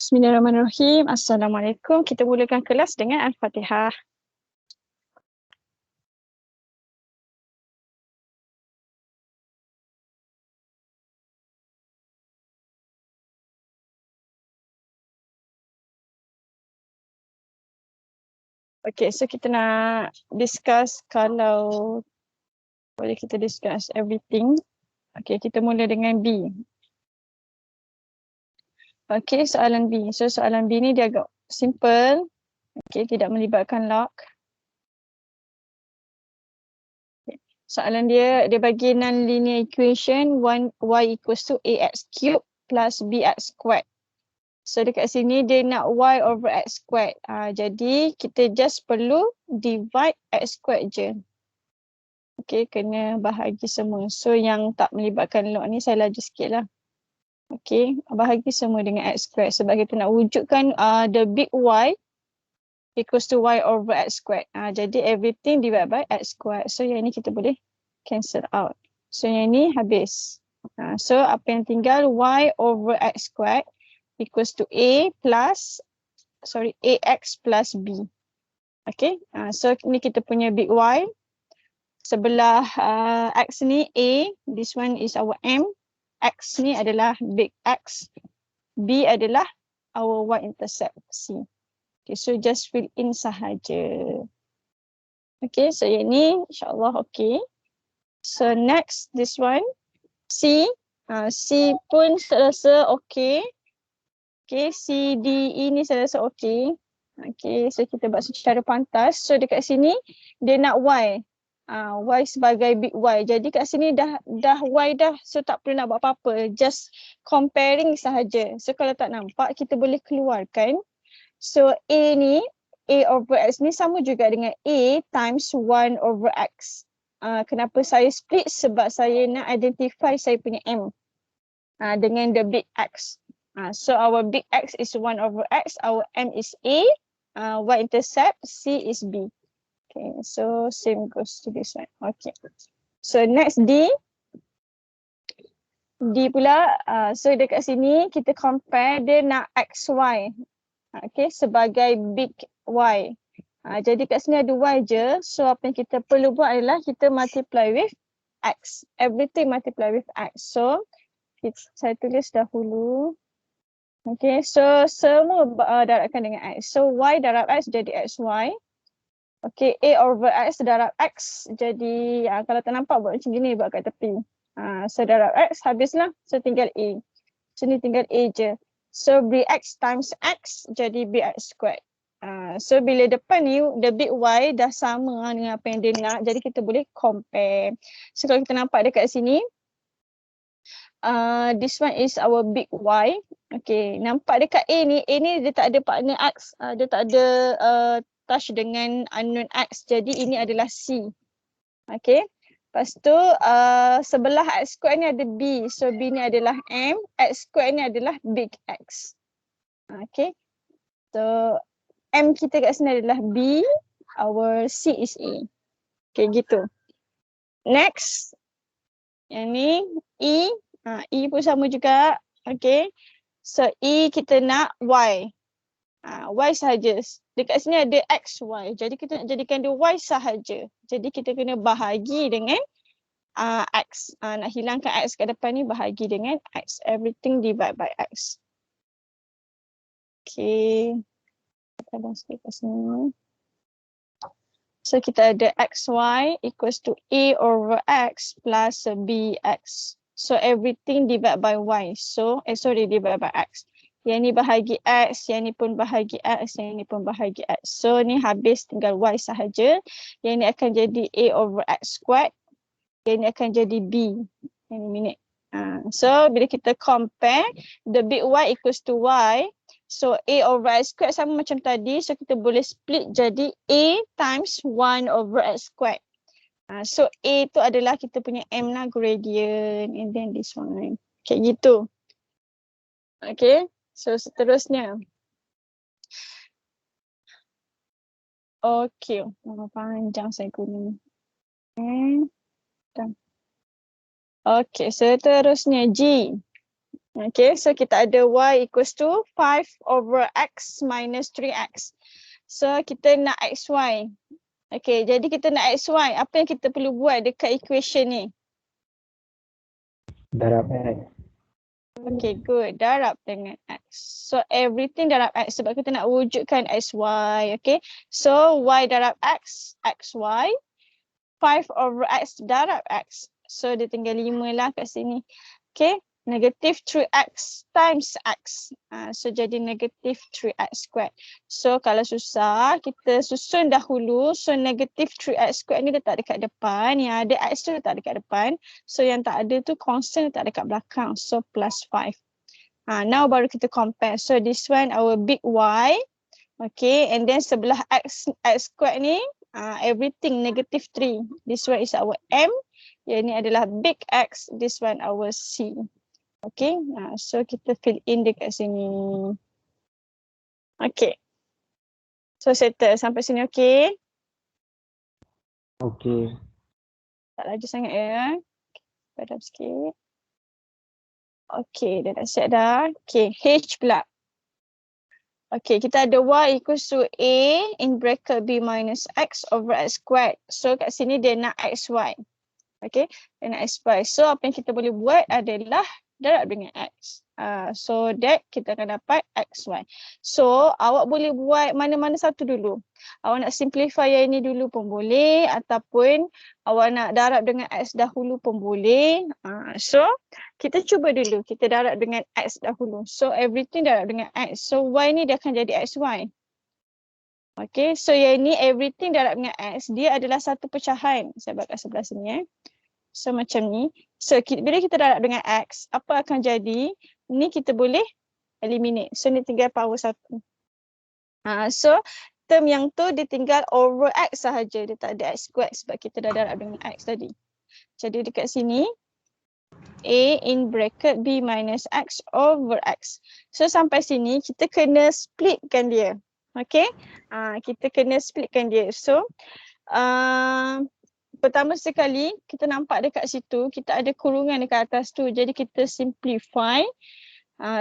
Bismillahirrahmanirrahim. Assalamualaikum. Kita mulakan kelas dengan Al-Fatihah. Okay, so kita nak discuss kalau boleh kita discuss everything. Okay, kita mula dengan B. Okay, soalan B. So, soalan B ni dia agak simple. Okay, tidak melibatkan log. Okay. Soalan dia bagi non-linear equation 1y equals to ax cube plus bx squared. So dekat sini dia nak y over x squared. Jadi kita just perlu divide x squared je. Okay, kena bahagi semua. So yang tak melibatkan log ni saya laju sikit lah. Okay, bahagi semua dengan x squared sebab kita nak wujudkan the big y equals to y over x squared. Jadi everything divided by x squared. So yang ni kita boleh cancel out. So yang ni habis. So apa yang tinggal y over x squared equals to ax plus b. Okay, so ni kita punya big Y. Sebelah X ni A, this one is our M. X ni adalah big X. B adalah our y-intercept C. Okay, so just fill in sahaja. Okay, so yang ni insyaAllah okay. So next, this one, C. C pun saya rasa okay. Okay, C, D, E ni saya rasa okay. Okay, so kita buat secara pantas. So dekat sini dia nak Y. Y sebagai big Y. Jadi kat sini dah Y dah. So tak perlu nak buat apa-apa. Just comparing sahaja. So kalau tak nampak kita boleh keluarkan. So A ni, A over X ni sama juga dengan A times 1 over X. Kenapa saya split? Sebab saya nak identify saya punya M. Dengan the big X. So our big X is 1 over X, our M is A, y-intercept C is B. Okay, so same goes to this one. Okay, so next D. D pula, so dekat sini kita compare dia nak XY. Okay, sebagai big Y. Jadi kat sini ada Y je, so apa yang kita perlu buat adalah kita multiply with X. Everything multiply with X. So, saya tulis dahulu. Okay, so semua darabkan dengan X. So Y darab X jadi XY. Okay, A over X darab X. Jadi kalau tak nampak buat macam gini, buat kat tepi. So darab X habislah. So tinggal A. So ni tinggal A je. So BX times X jadi BX squared. So bila depan ni the big Y dah sama dengan apa yang dia nak. Jadi kita boleh compare. So kalau kita nampak dekat sini. This one is our big Y. Okay, nampak dekat A ni dia tak ada partner X. Dia tak ada touch dengan unknown X. Jadi ini adalah C. Okay, lepas tu sebelah X square ni ada B. So B ni adalah M. X square ni adalah big X. Okay, so M kita kat sini adalah B. Our C is A. Okay, gitu. Next. Yang ni E. E pun sama juga. Okay. So E kita nak Y. Y sahaja. Dekat sini ada XY. Jadi kita nak jadikan dia Y sahaja. Jadi kita kena bahagi dengan X. Nak hilangkan X kat depan ni bahagi dengan X. Everything divide by X. Okay. Kita dah sikit kat sini. So kita ada XY equals to A over X plus BX. So everything divided by Y. So, divided by X. Yang ni bahagi X, yang ni pun bahagi X, yang ni pun bahagi X. So ni habis tinggal Y sahaja. Yang ni akan jadi A over X squared. Yang ni akan jadi B. Yang ni minit. So bila kita compare, the big Y equals to Y. So A over X squared sama macam tadi. So kita boleh split jadi A times 1 over X squared. So A tu adalah kita punya M lah, gradient, and then this one. Kayak gitu. Okay, so seterusnya. Okay, panjang saya guna. Okay, seterusnya G. Okay, so kita ada y equals to 5 over x minus 3x. So kita nak xy. Okay, jadi kita nak xy. Apa yang kita perlu buat dekat equation ni? Darab X. Okay, good. Darab dengan x. So everything darab x sebab kita nak wujudkan xy. Okay, so y darab x, xy. 5 over x darab x. So dia tinggal 5 lah kat sini. Okay, negative 3x times x. So jadi negative 3x squared. So kalau susah, kita susun dahulu. So negative 3x squared ni letak dekat depan. Yang ada x tu letak dekat depan. So yang tak ada tu constant letak dekat belakang. So plus 5. Now baru kita compare. So this one our big y. Okay, and then sebelah x squared ni, everything negative 3. This one is our m. Yang ni adalah big X. This one our C. Okay, so kita fill in dekat sini. Okay. So settle sampai sini okay? Okay. Tak laju sangat ya. Padam sikit. Okay, dah siap dah. Okay, H pula. Okay, kita ada y equals to a in bracket b minus x over x squared. So kat sini dia nak xy. Okay, dia nak xy. So apa yang kita boleh buat adalah darab dengan x. So that kita akan dapat xy. So awak boleh buat mana-mana satu dulu. Awak nak simplify yang ini dulu pun boleh. Ataupun awak nak darab dengan x dahulu pun boleh. So kita cuba dulu. Kita darab dengan x dahulu. So everything darab dengan x. So y ni dia akan jadi xy. Okay, so yang ni everything darab dengan x. Dia adalah satu pecahan. Saya buat kat sebelah sini. So macam ni. So bila kita darab dengan x, apa akan jadi? Ni kita boleh eliminate. So ni tinggal power 1. So term yang tu dia tinggal over x sahaja. Dia tak ada x squared sebab kita dah darab dengan x tadi. Jadi dekat sini, a in bracket b minus x over x. So sampai sini kita kena splitkan dia. Okay? Kita kena splitkan dia. So pertama sekali kita nampak dekat situ kita ada kurungan dekat atas tu. Jadi kita simplify.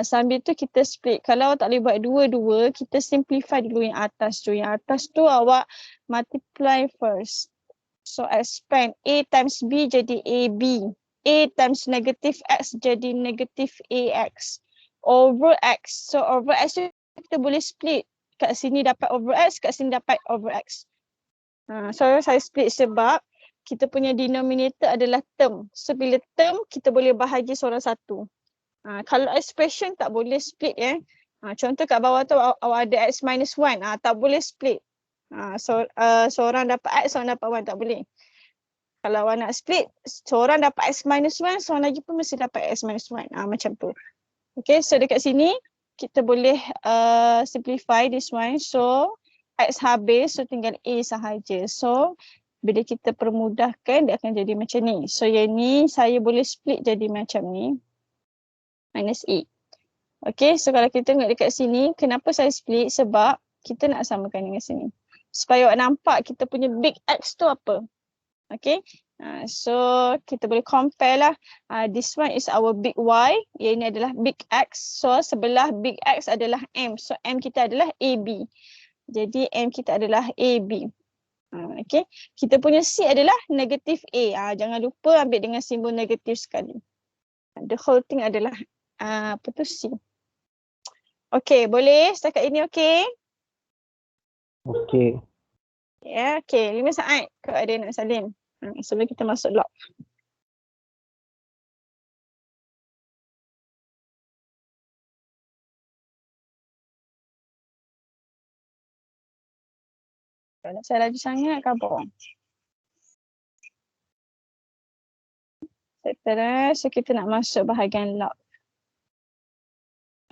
Sambil tu kita split. Kalau tak boleh buat dua-dua, kita simplify dulu yang atas tu. Yang atas tu awak multiply first. So expand a times b jadi ab. A times negative x jadi negative ax. Over x. So over x tu kita boleh split. Kat sini dapat over x, kat sini dapat over x. So saya split sebab kita punya denominator adalah term. So bila term, kita boleh bahagi seorang satu. Kalau expression tak boleh split ya. Contoh kat bawah tu awak ada x minus 1. Tak boleh split. Seorang dapat x, seorang dapat 1. Tak boleh. Kalau awak nak split, seorang dapat x minus 1, seorang lagi pun mesti dapat x minus 1. Macam tu. Okay, so dekat sini, kita boleh simplify this one. So, x habis, so tinggal a sahaja. So, bila kita permudahkan, dia akan jadi macam ni. So, yang ni saya boleh split jadi macam ni. Minus a. Okay, so kalau kita tengok dekat sini, kenapa saya split? Sebab kita nak samakan dengan sini. Supaya awak nampak kita punya big X tu apa. Okay, so kita boleh compare lah. This one is our big Y. Yang ini adalah big X. So, sebelah big X adalah M. So, M kita adalah AB. Jadi, M kita adalah AB. Okay, kita punya C adalah negative A. Jangan lupa ambil dengan simbol negatif sekali. The whole thing adalah apa tu C. Okay, boleh setakat ini okay? Okay. Ya, okay. 5 saat kalau ada nak salin. Sebelum kita masuk log. Kalau saya laju sangat, kabur. So kita nak masuk bahagian log.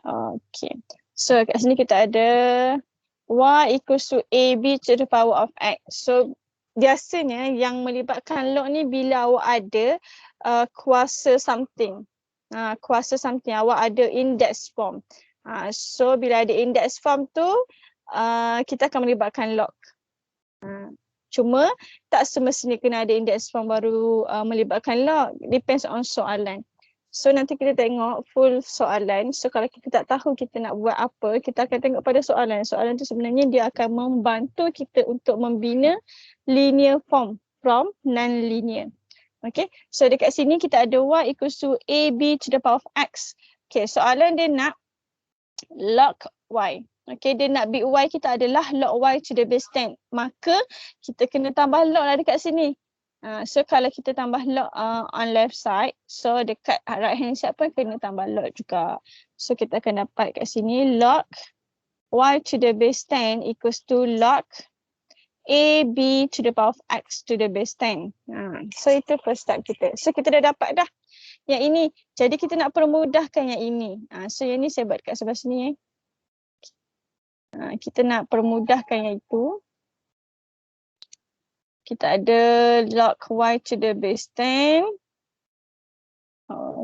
Okay. So kat sini kita ada y equals to ab to the power of x. So biasanya yang melibatkan log ni bila awak ada kuasa something. Kuasa something, awak ada index form. So bila ada index form tu, kita akan melibatkan log. Cuma tak semestinya kena ada index form baru melibatkan log. Depends on soalan. So nanti kita tengok full soalan. So kalau kita tak tahu kita nak buat apa, kita akan tengok pada soalan. Soalan tu sebenarnya dia akan membantu kita untuk membina linear form from non-linear. Okay, so dekat sini kita ada y equals to ab to the power of x. Okay, soalan dia nak log y. Okay, dia nak big Y kita adalah log Y to the base 10. Maka kita kena tambah log lah dekat sini. So kalau kita tambah log on left side, so dekat right hand side pun kena tambah log juga. So kita akan dapat kat sini log Y to the base 10 equals to log AB to the power of X to the base 10. So itu first step kita. So kita dah dapat dah yang ini. Jadi kita nak permudahkan yang ini. So yang ini saya buat kat sebelah sini. Kita nak permudahkan yang itu. Kita ada log Y to the base 10.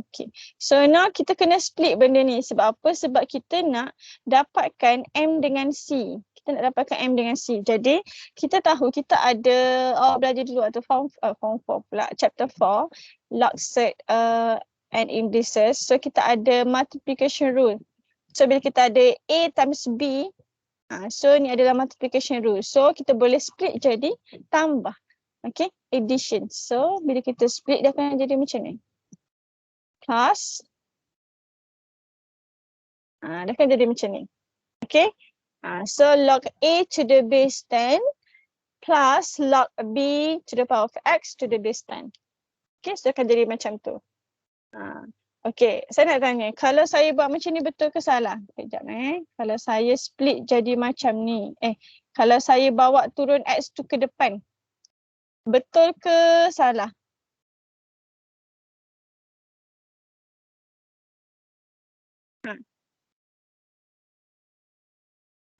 Okay. So now kita kena split benda ni. Sebab apa? Sebab kita nak dapatkan M dengan C. Kita nak dapatkan M dengan C. Jadi kita tahu kita ada, belajar dulu atau form 4 pula, chapter 4, log set and indices. So kita ada multiplication rule. So bila kita ada A times B, so ni adalah multiplication rule. So kita boleh split jadi tambah. Okay, addition. So bila kita split dia akan jadi macam ni. Plus. Dia akan jadi macam ni. Okay. So log A to the base 10 plus log B to the power of X to the base 10. Okay, so akan jadi macam tu. Okay, saya nak tanya, kalau saya buat macam ni betul ke salah? Sekejap Kalau saya split jadi macam ni, kalau saya bawa turun X tu ke depan, betul ke salah?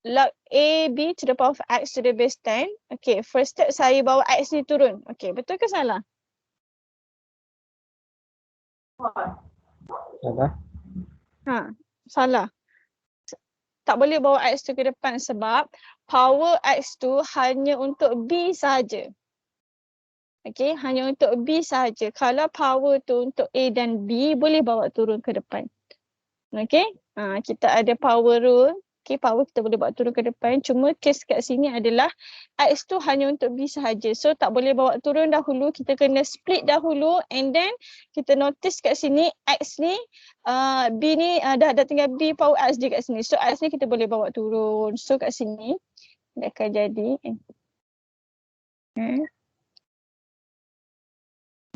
Log A, B to the power of X to the base 10. Okay, first step saya bawa X ni turun. Okay, betul ke salah? Salah. Salah. Tak boleh bawa X tu ke depan sebab power X tu hanya untuk B sahaja. Okay, hanya untuk B sahaja. Kalau power tu untuk A dan B, boleh bawa turun ke depan. Okay, kita ada power rule. Okay, power kita boleh bawa turun ke depan. Cuma case kat sini adalah X tu hanya untuk B sahaja. So tak boleh bawa turun dahulu. Kita kena split dahulu and then kita notice kat sini X ni, B ni dah tinggal B power X je kat sini. So X ni kita boleh bawa turun. So kat sini dia akan jadi.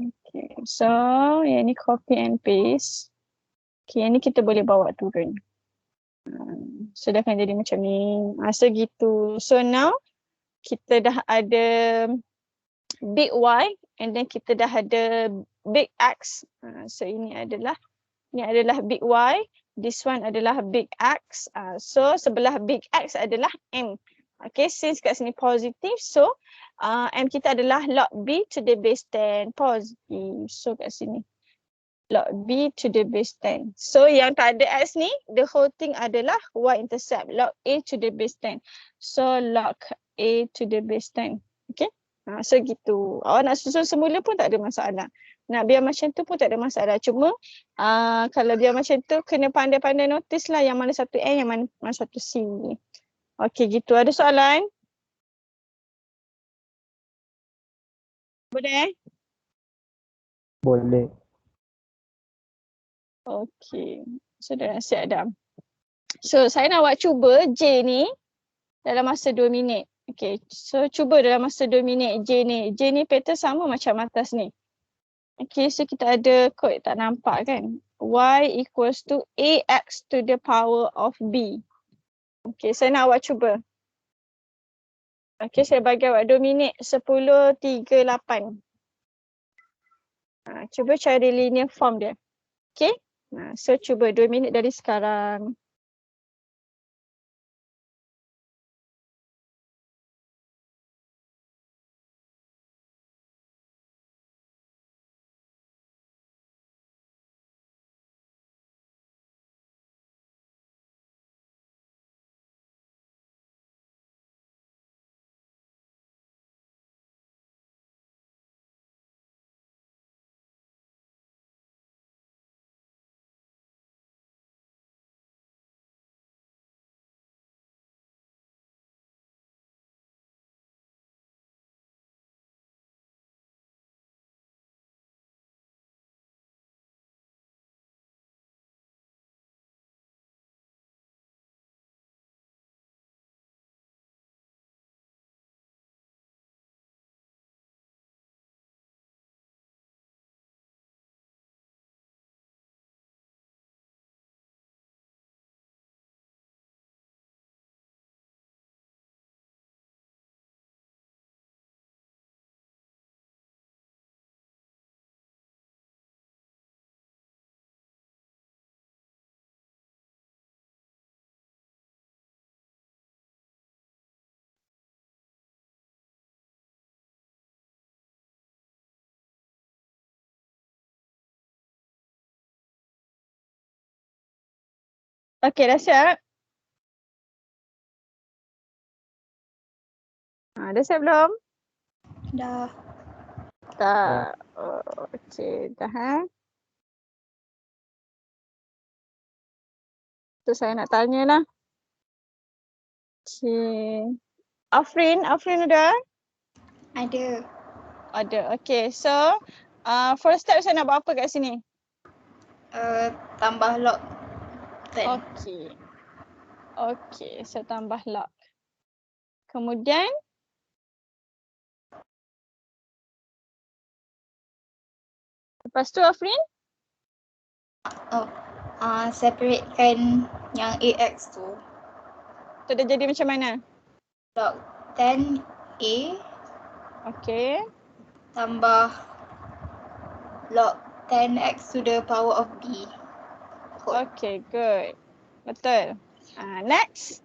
Okay, so yang ni copy and paste. Okay, yang ni kita boleh bawa turun. So dia akan jadi macam ni. So gitu. So now kita dah ada big Y and then kita dah ada big X. So ini adalah big Y. This one adalah big X. So sebelah big X adalah M. Okay, since kat sini positif, so M kita adalah log B to the base 10 positif. So kat sini log B to the base 10. So yang tak ada X ni, the whole thing adalah Y intercept, log A to the base 10. So log A to the base 10. Okay. So gitu. Awak nak susun semula pun tak ada masalah. Nak biar macam tu pun tak ada masalah. Cuma kalau biar macam tu, kena pandai-pandai notice lah yang mana satu N, yang mana satu C. Okay gitu. Ada soalan? Boleh? Boleh. Okay. So dah siap dah. So saya nak awak cuba J ni dalam masa 2 minit. Okay. So cuba dalam masa 2 minit J ni. J ni pattern sama macam atas ni. Okay. So kita ada kod tak nampak kan. Y equals to AX to the power of B. Okay. Saya nak awak cuba. Okay. Saya bagi awak 2 minit. 10:38. Cuba cari linear form dia. Okay. So cuba 2 minit dari sekarang. Okay, dah siap? Dah siap belum? Dah. Tak. Oh, okay, dah Tu saya nak tanya lah. Okay. Afrin ada? Ada. Ada. Okay, so first step saya nak buat apa kat sini? Tambah log 10. Okay. Okay, saya tambah log. Kemudian lepas tu Afrin? Separatekan yang AX tu. Tu dah jadi macam mana? Log 10 A Okay. tambah log 10x to the power of B. Kod. Okay, good. Betul. Next.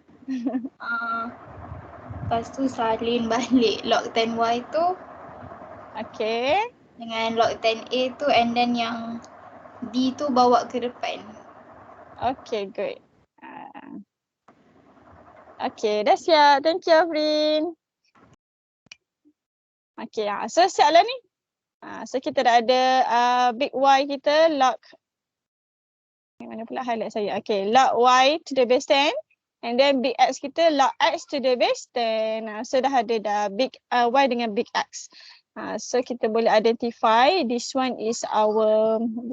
Lepas tu salin balik log 10y tu Okay. dengan log 10a tu, and then yang B tu bawa ke depan. Okay, good. Okay, dah siap. Thank you, Afrin. Okay, so siap lah ni. So kita dah ada big Y kita log. Mana pula highlight saya? Okay, log Y to the base 10. And then big X kita log X to the base 10. So dah ada dah big Y dengan big X. So kita boleh identify this one is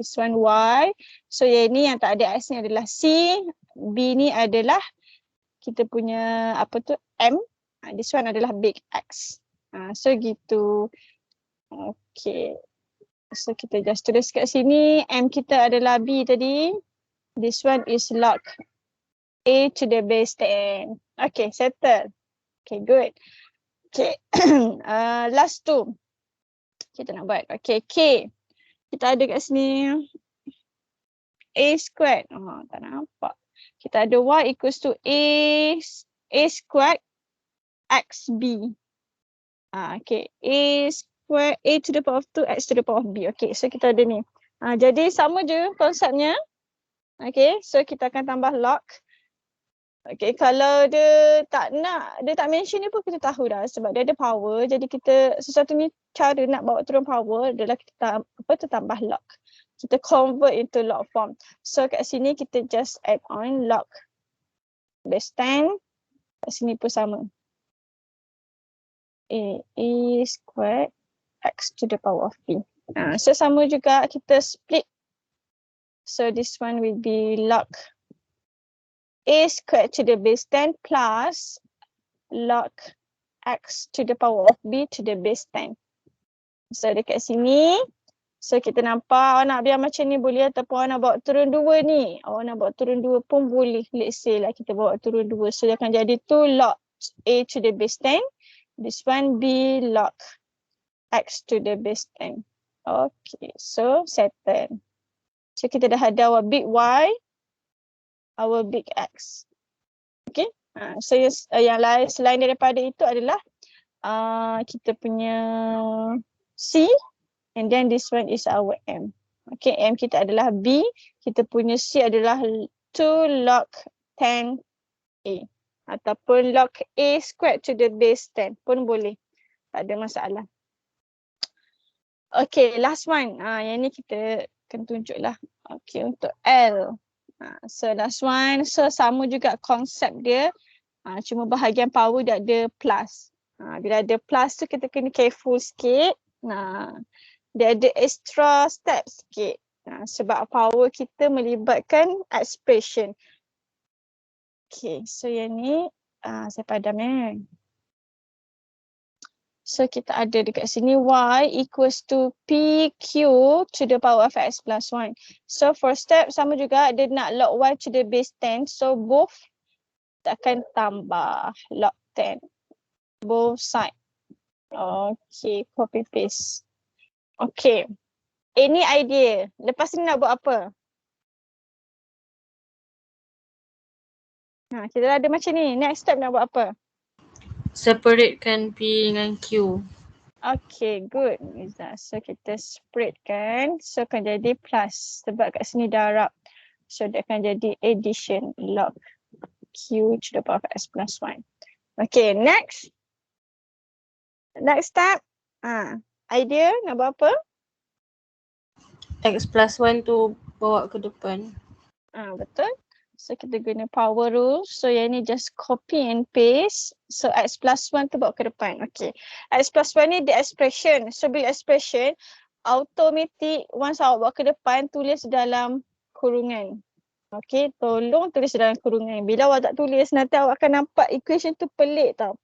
this one Y. So yang ni yang tak ada X ni adalah C. B ni adalah kita punya apa tu M. This one adalah big X. So gitu. Okay. So kita just tulis kat sini. M kita adalah B tadi. This one is log A to the base 10. Okay, settle. Okay, good. Okay, last two. Kita nak buat. Okay, K. Kita ada kat sini A squared. Tak nampak. Kita ada Y equals to A squared XB. Okay, A squared A to the power of 2 X to the power of B. Okay, so kita ada ni. Jadi sama je konsepnya. Okay, so kita akan tambah log. Okay, kalau dia tak mention ni pun kita tahu dah sebab dia ada power. Jadi kita sesuatu ni cara nak bawa turun power adalah kita tambah log. Kita convert into log form. So kat sini kita just add on log base 10. Kat sini pun sama. A squared X to the power of B. So sama juga kita split. So this one will be log A squared to the base 10 plus log X to the power of B to the base 10. So dekat sini, so kita nampak nak biar macam ni boleh ataupun nak bawa turun 2 ni. Nak bawa turun 2 pun boleh. Let's say lah kita bawa turun 2. So dia akan jadi tu log A to the base 10. This one be log X to the base 10. Okay, so settle. So kita dah ada our big Y, our big X. Okay, so yang lain selain daripada itu adalah kita punya C, and then this one is our M. Okay, M kita adalah B, kita punya C adalah 2 log 10 A ataupun log A squared to the base 10 pun boleh, tak ada masalah. Okay, last one. Yang ni kita akan tunjuk lah. Okay, untuk L. So last one. So sama juga konsep dia. Cuma bahagian power dia ada plus. Bila ada plus tu kita kena careful sikit. Dia ada extra step sikit. Sebab power kita melibatkan expression. Okay, so yang ni saya padam ya. So kita ada dekat sini Y equals to PQ to the power of X plus 1. So for step sama juga dia nak log Y to the base 10. So both kita akan tambah log 10. Both side. Okay, copy paste. Okay. Any idea? Lepas ni nak buat apa? Kita dah ada macam ni. Next step nak buat apa? Separatekan P dengan Q. Okay, good. So kita separatekan. So akan jadi plus. Sebab kat sini darab. So dia akan jadi addition log Q to the power of x plus 1. Okay, next. Next step. Idea nak buat apa? X plus 1 tu bawa ke depan. Betul. So kita guna power rule. So yang ni just copy and paste. So x plus 1 tu bawa ke depan. Okay. X plus 1 ni the expression. So bila expression, automatic once awak bawa ke depan, tulis dalam kurungan. Okay, tolong tulis dalam kurungan. Bila awak tak tulis, nanti awak akan nampak equation tu pelik tau.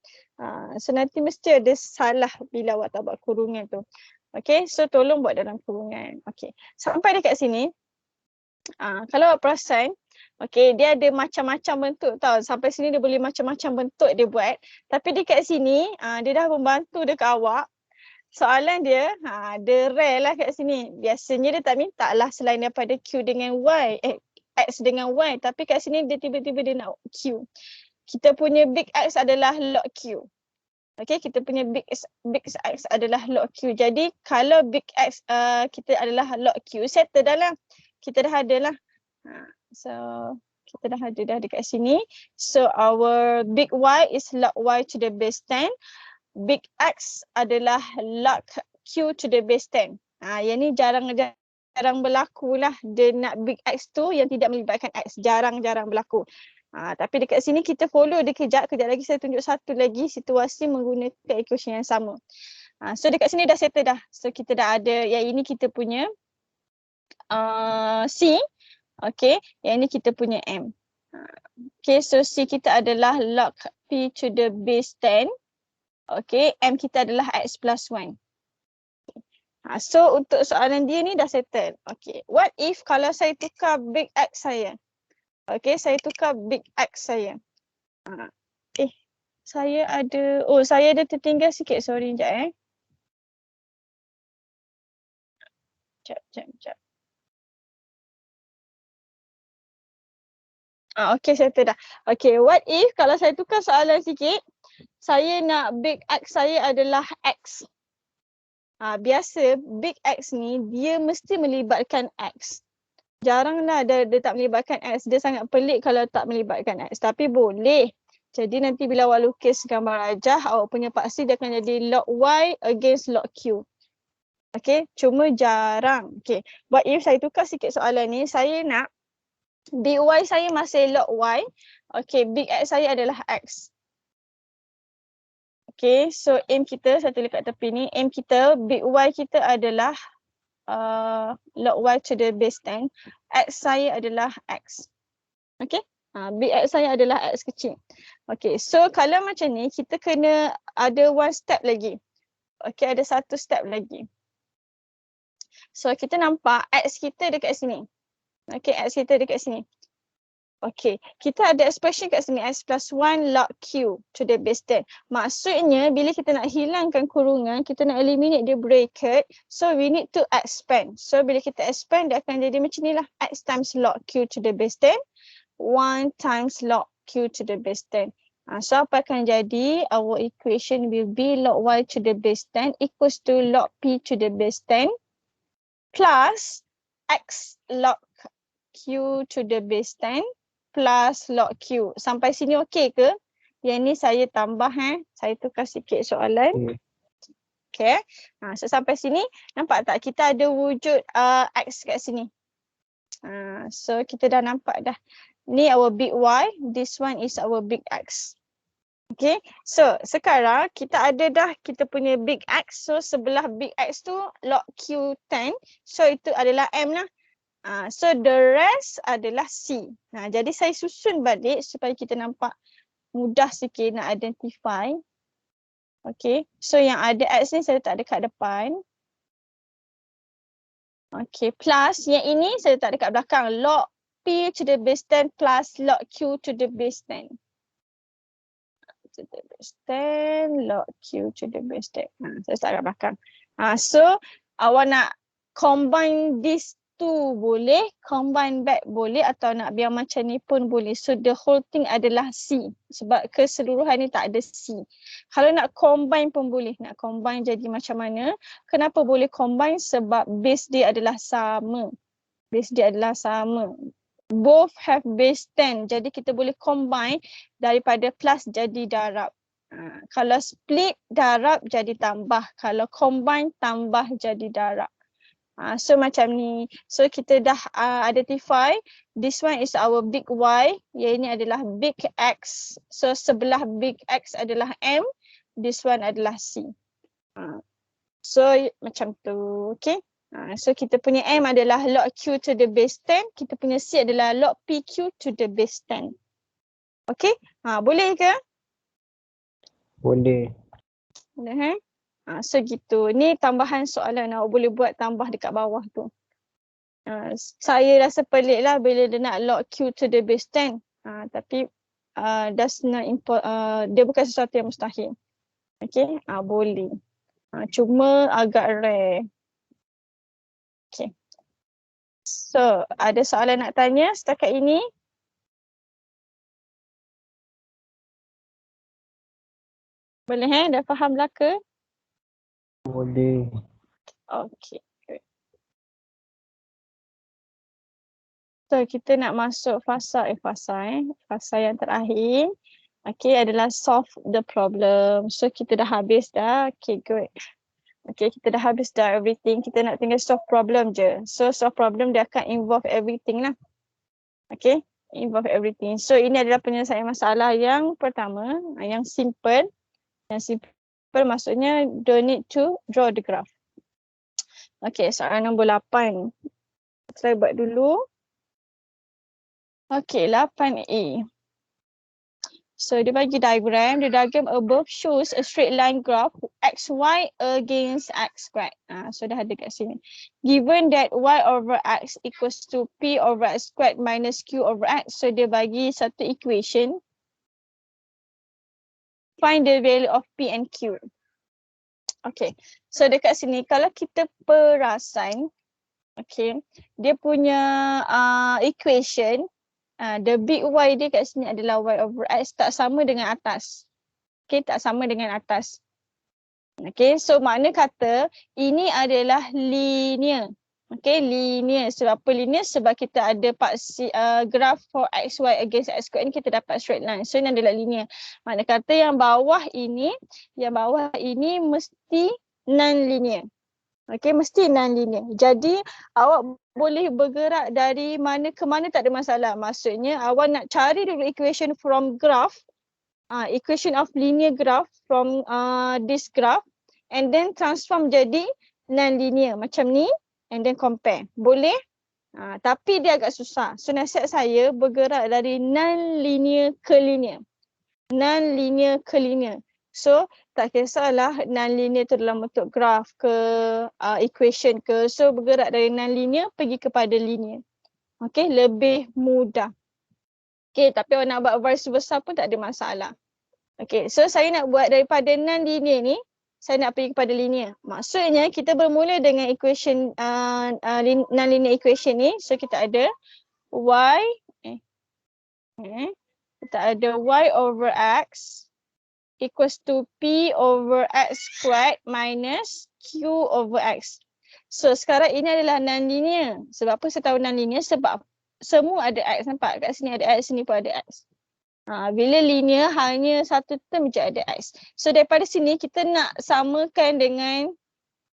So nanti mesti ada salah bila awak tak buat kurungan tu. Okay, so tolong buat dalam kurungan. Okay, sampai dekat sini. Kalau awak perasan, okay, dia ada macam-macam bentuk tau. Sampai sini dia boleh macam-macam bentuk dia buat. Tapi dekat sini, dia dah membantu dekat awak. Soalan dia, dia rare lah kat sini. Biasanya dia tak minta lah selain daripada Q dengan Y. X dengan Y, tapi kat sini dia tiba-tiba dia nak Q. Kita punya big X adalah log Q. Okay, kita punya big X adalah log Q. Jadi kalau big X kita adalah log Q, settle dah lah. Kita dah ada lah. So kita dah ada dah dekat sini. So our big Y is log Y to the base 10. Big X adalah log Q to the base 10. Yang ni jarang berlaku lah dia nak big X tu yang tidak melibatkan X. Jarang-jarang berlaku. Tapi dekat sini kita follow dia kejap lagi saya tunjuk satu lagi situasi menggunakan equation yang sama. So dekat sini dah settle dah. So kita dah ada yang ini kita punya C. Okay, yang ini kita punya M. Okay, so C kita adalah log P to the base 10. Okay, M kita adalah X plus 1. So untuk soalan dia ni dah settle. Okay, what if kalau saya tukar big X saya? Okay, saya tukar big X saya. Saya ada tertinggal sikit. Sorry, sekejap Sekejap. Okay, settle dah. Okay, what if kalau saya tukar soalan sikit, saya nak big X saya adalah X. Biasa big X ni dia mesti melibatkan X. Jaranglah dia tak melibatkan X. Dia sangat pelik kalau tak melibatkan X. Tapi boleh. Jadi nanti bila awak lukis gambar rajah, awak punya paksi dia akan jadi log Y against log Q. Okay, cuma jarang. Okay, but if saya tukar sikit soalan ni, saya nak big Y saya masih log Y. Okay, big X saya adalah X. Okay, so M kita, saya tulis kat tepi ni, M kita, big Y kita adalah log Y to the base 10. X saya adalah X. Okay, big X saya adalah X kecil. Okay, so kalau macam ni, kita kena ada one step lagi. Okay, ada satu step lagi. So kita nampak X kita dekat sini. Okay, X kita dekat sini. Okay, kita ada expression kat sini X plus 1 log Q to the base 10. Maksudnya bila kita nak hilangkan kurungan, kita nak eliminate the bracket. So we need to expand. So bila kita expand, dia akan jadi macam ni lah. X times log Q to the base 10. 1 times log Q to the base 10. So apa akan jadi? Our equation will be log Y to the base 10 equals to log P to the base 10 plus X log Q to the base 10 plus log Q. Sampai sini okey ke? Yang ni saya tambah Saya tukar sikit soalan. Okay. So sampai sini nampak tak kita ada wujud X kat sini. So kita dah nampak dah. Ni our big Y, this one is our big X. Okay. So sekarang kita ada dah kita punya big X. So sebelah big X tu log Q10. So itu adalah M lah. So the rest adalah C. Jadi saya susun balik supaya kita nampak mudah sikit nak identify. Okay, so yang ada X ni saya letak dekat depan. Okay, plus yang ini saya letak dekat belakang. Log P to the base 10 plus log Q to the base 10. To the base 10, log Q to the base 10. Saya letak dekat belakang. So awak nak combine this tu boleh, combine back boleh atau nak biar macam ni pun boleh. So the whole thing adalah C. Sebab keseluruhan ni tak ada C. Kalau nak combine pun boleh. Nak combine jadi macam mana? Kenapa boleh combine? Sebab base dia adalah sama. Base dia adalah sama. both have base 10. Jadi kita boleh combine daripada plus jadi darab. Kalau split darab jadi tambah. Kalau combine tambah jadi darab. So macam ni. So kita dah identify this one is our big Y. Yang ini adalah big X. So sebelah big X adalah M. This one adalah C. So macam tu. Okay. So kita punya M adalah log Q to the base 10. Kita punya C adalah log PQ to the base 10. Okay. Boleh ke? Boleh. Boleh. So gitu. Ni tambahan soalan. Awak boleh buat tambah dekat bawah tu. Saya rasa pelik lah bila dia nak log Q to the base 10. Tapi that's not dia bukan sesuatu yang mustahil. Okay. Boleh. Cuma agak rare. Okay. So, ada soalan nak tanya setakat ini? Boleh dah faham lah ke? Boleh. Okay. Good. So, kita nak masuk fasa yang terakhir. Okay, adalah solve the problem. So, kita dah habis dah. Okay, good. Okay, kita dah habis dah everything. Kita nak tinggal solve problem je. So, solve problem dia akan involve everything lah. Okay, involve everything. So, ini adalah penyelesaian masalah yang pertama. Yang simple. Yang simple maksudnya don't need to draw the graph. Okay, soalan nombor 8. Saya buat dulu. Okay, 8A. So, dia bagi diagram. The diagram above shows a straight line graph XY against X squared. So, dah ada kat sini. Given that Y over X equals to P over X squared minus Q over X. So, dia bagi satu equation. Find the value of P and Q. Okay. So, dekat sini, kalau kita perasan, okay, dia punya equation, the big Y dia kat sini adalah Y over X tak sama dengan atas. Okay, tak sama dengan atas. Okay, so makna kata ini adalah linear. Okay, linear. Sebab apa linear? Sebab kita ada graph for XY against X squared ni kita dapat straight line. So ini adalah linear. Makna kata yang bawah ini mesti non-linear. Okay, mesti non-linear. Jadi awak boleh bergerak dari mana ke mana tak ada masalah. Maksudnya awak nak cari dulu equation from graph, equation of linear graph from this graph and then transform jadi non-linear macam ni and then compare. Boleh? Tapi dia agak susah. So nasihat saya bergerak dari non-linear ke linear. Non-linear ke linear. So tak kisahlah non-linear tu dalam bentuk graph ke equation ke. So bergerak dari non-linear pergi kepada linear. Okay, lebih mudah. Okay, tapi awak nak buat vice versa pun tak ada masalah. Okay, so saya nak buat daripada non-linear ni, saya nak pergi kepada linear. Maksudnya kita bermula dengan equation non-linear equation ni. So kita ada Y, kita ada Y over X equals to P over X squared minus Q over X. So sekarang ini adalah non-linear. Sebab apa saya tahu non-linear? Sebab semua ada X. Nampak kat sini ada X, sini pun ada X. Bila linear hanya satu term je ada X. So daripada sini kita nak samakan dengan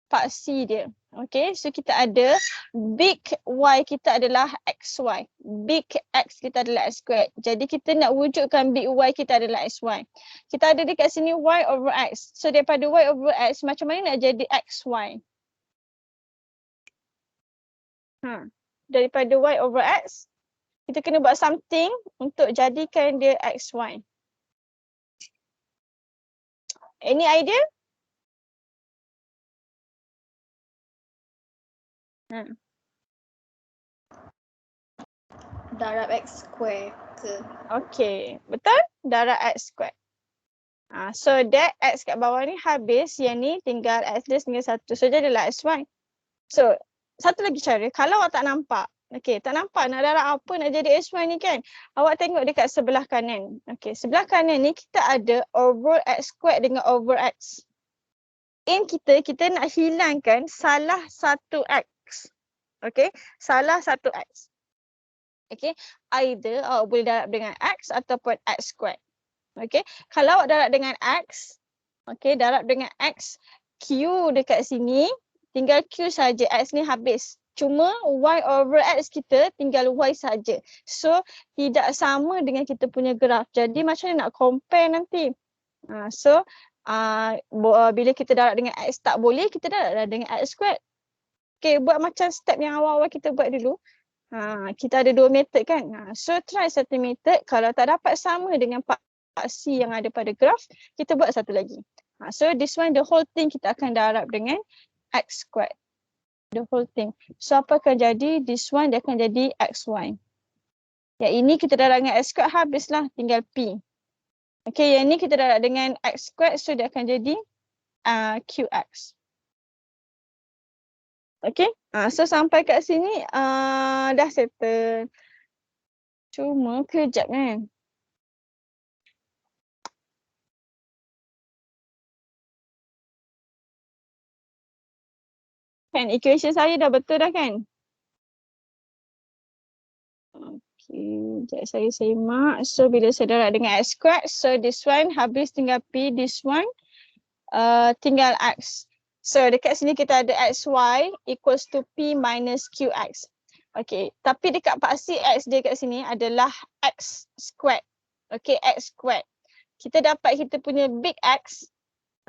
paksi dia. Okay, so kita ada big Y kita adalah XY. Big X kita adalah X squared. Jadi kita nak wujudkan big Y kita adalah XY. Kita ada dekat sini Y over X. So daripada Y over X macam mana nak jadi XY? Daripada Y over X, kita kena buat something untuk jadikan dia XY. Any idea? Darab X square ke? Okay, betul? Darab X squared. So that X kat bawah ni habis, yang ni tinggal X dia tinggal satu. So jadilah XY. So satu lagi cara, kalau awak tak nampak, okay, tak nampak nak darab apa nak jadi XY ni kan, awak tengok dekat sebelah kanan. Okay, sebelah kanan ni kita ada over X squared dengan over X. In kita nak hilangkan salah satu X. Okay, salah satu X. Okay, either awak boleh darab dengan X ataupun X squared. Okay, kalau awak darab dengan X, okay, darab dengan X, Q dekat sini, tinggal Q saja. X ni habis. Cuma Y over X kita tinggal Y saja. So, tidak sama dengan kita punya graf. Jadi, macam mana nak compare nanti? So, bila kita darab dengan X tak boleh, kita darab dengan X squared. Okay, buat macam step yang awal-awal kita buat dulu. Kita ada 2 method kan. So, try satu method. Kalau tak dapat sama dengan paksi yang ada pada graf, kita buat satu lagi. So, this one, the whole thing kita akan darab dengan X squared. The whole thing. So, apa akan jadi? This one, dia akan jadi XY. Yang ini kita darab dengan X squared, habislah. Tinggal P. Okay, yang ni kita darab dengan X squared, so dia akan jadi QX. Okay, so sampai kat sini dah settle. Cuma kejap kan. Kan equation saya dah betul dah kan? Okay, sekejap saya semak. So bila saya darab dengan X squared, so this one habis tinggal P, this one tinggal X. So dekat sini kita ada XY equals to P minus QX. Okay, tapi dekat paksi X dia kat sini adalah X squared. Okay, X squared. Kita dapat kita punya big X.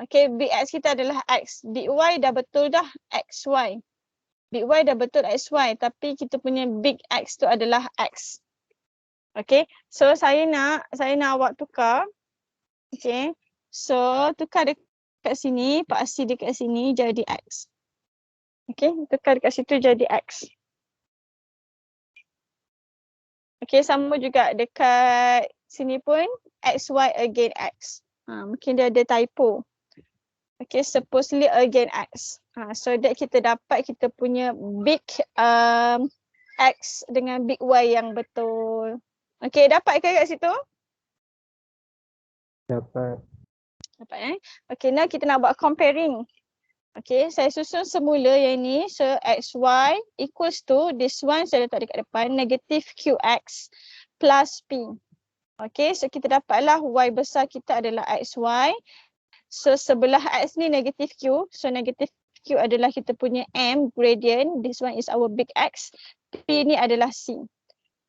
Okay, big X kita adalah X. Big Y dah betul dah XY. Big Y dah betul XY. Tapi kita punya big X tu adalah X. Okay, so saya nak awak tukar. Okay, so tukar dekat sini, paksi dekat sini jadi X. Okay, tukar dekat situ jadi X. Okay, sama juga dekat sini pun XY again X. Mungkin dia ada typo. Okay, supposedly again X. So that kita dapat kita punya big X dengan big Y yang betul. Okay, dapat ke kat situ? Dapat. Dapat Okay, now kita nak buat comparing. Okay, saya susun semula yang ni. So, XY equals to this one, saya letak dekat depan, negative QX plus P. Okay, so kita dapatlah Y besar kita adalah XY. So, sebelah X ni negative Q. So, negative Q adalah kita punya M gradient. This one is our big X. P ni adalah C.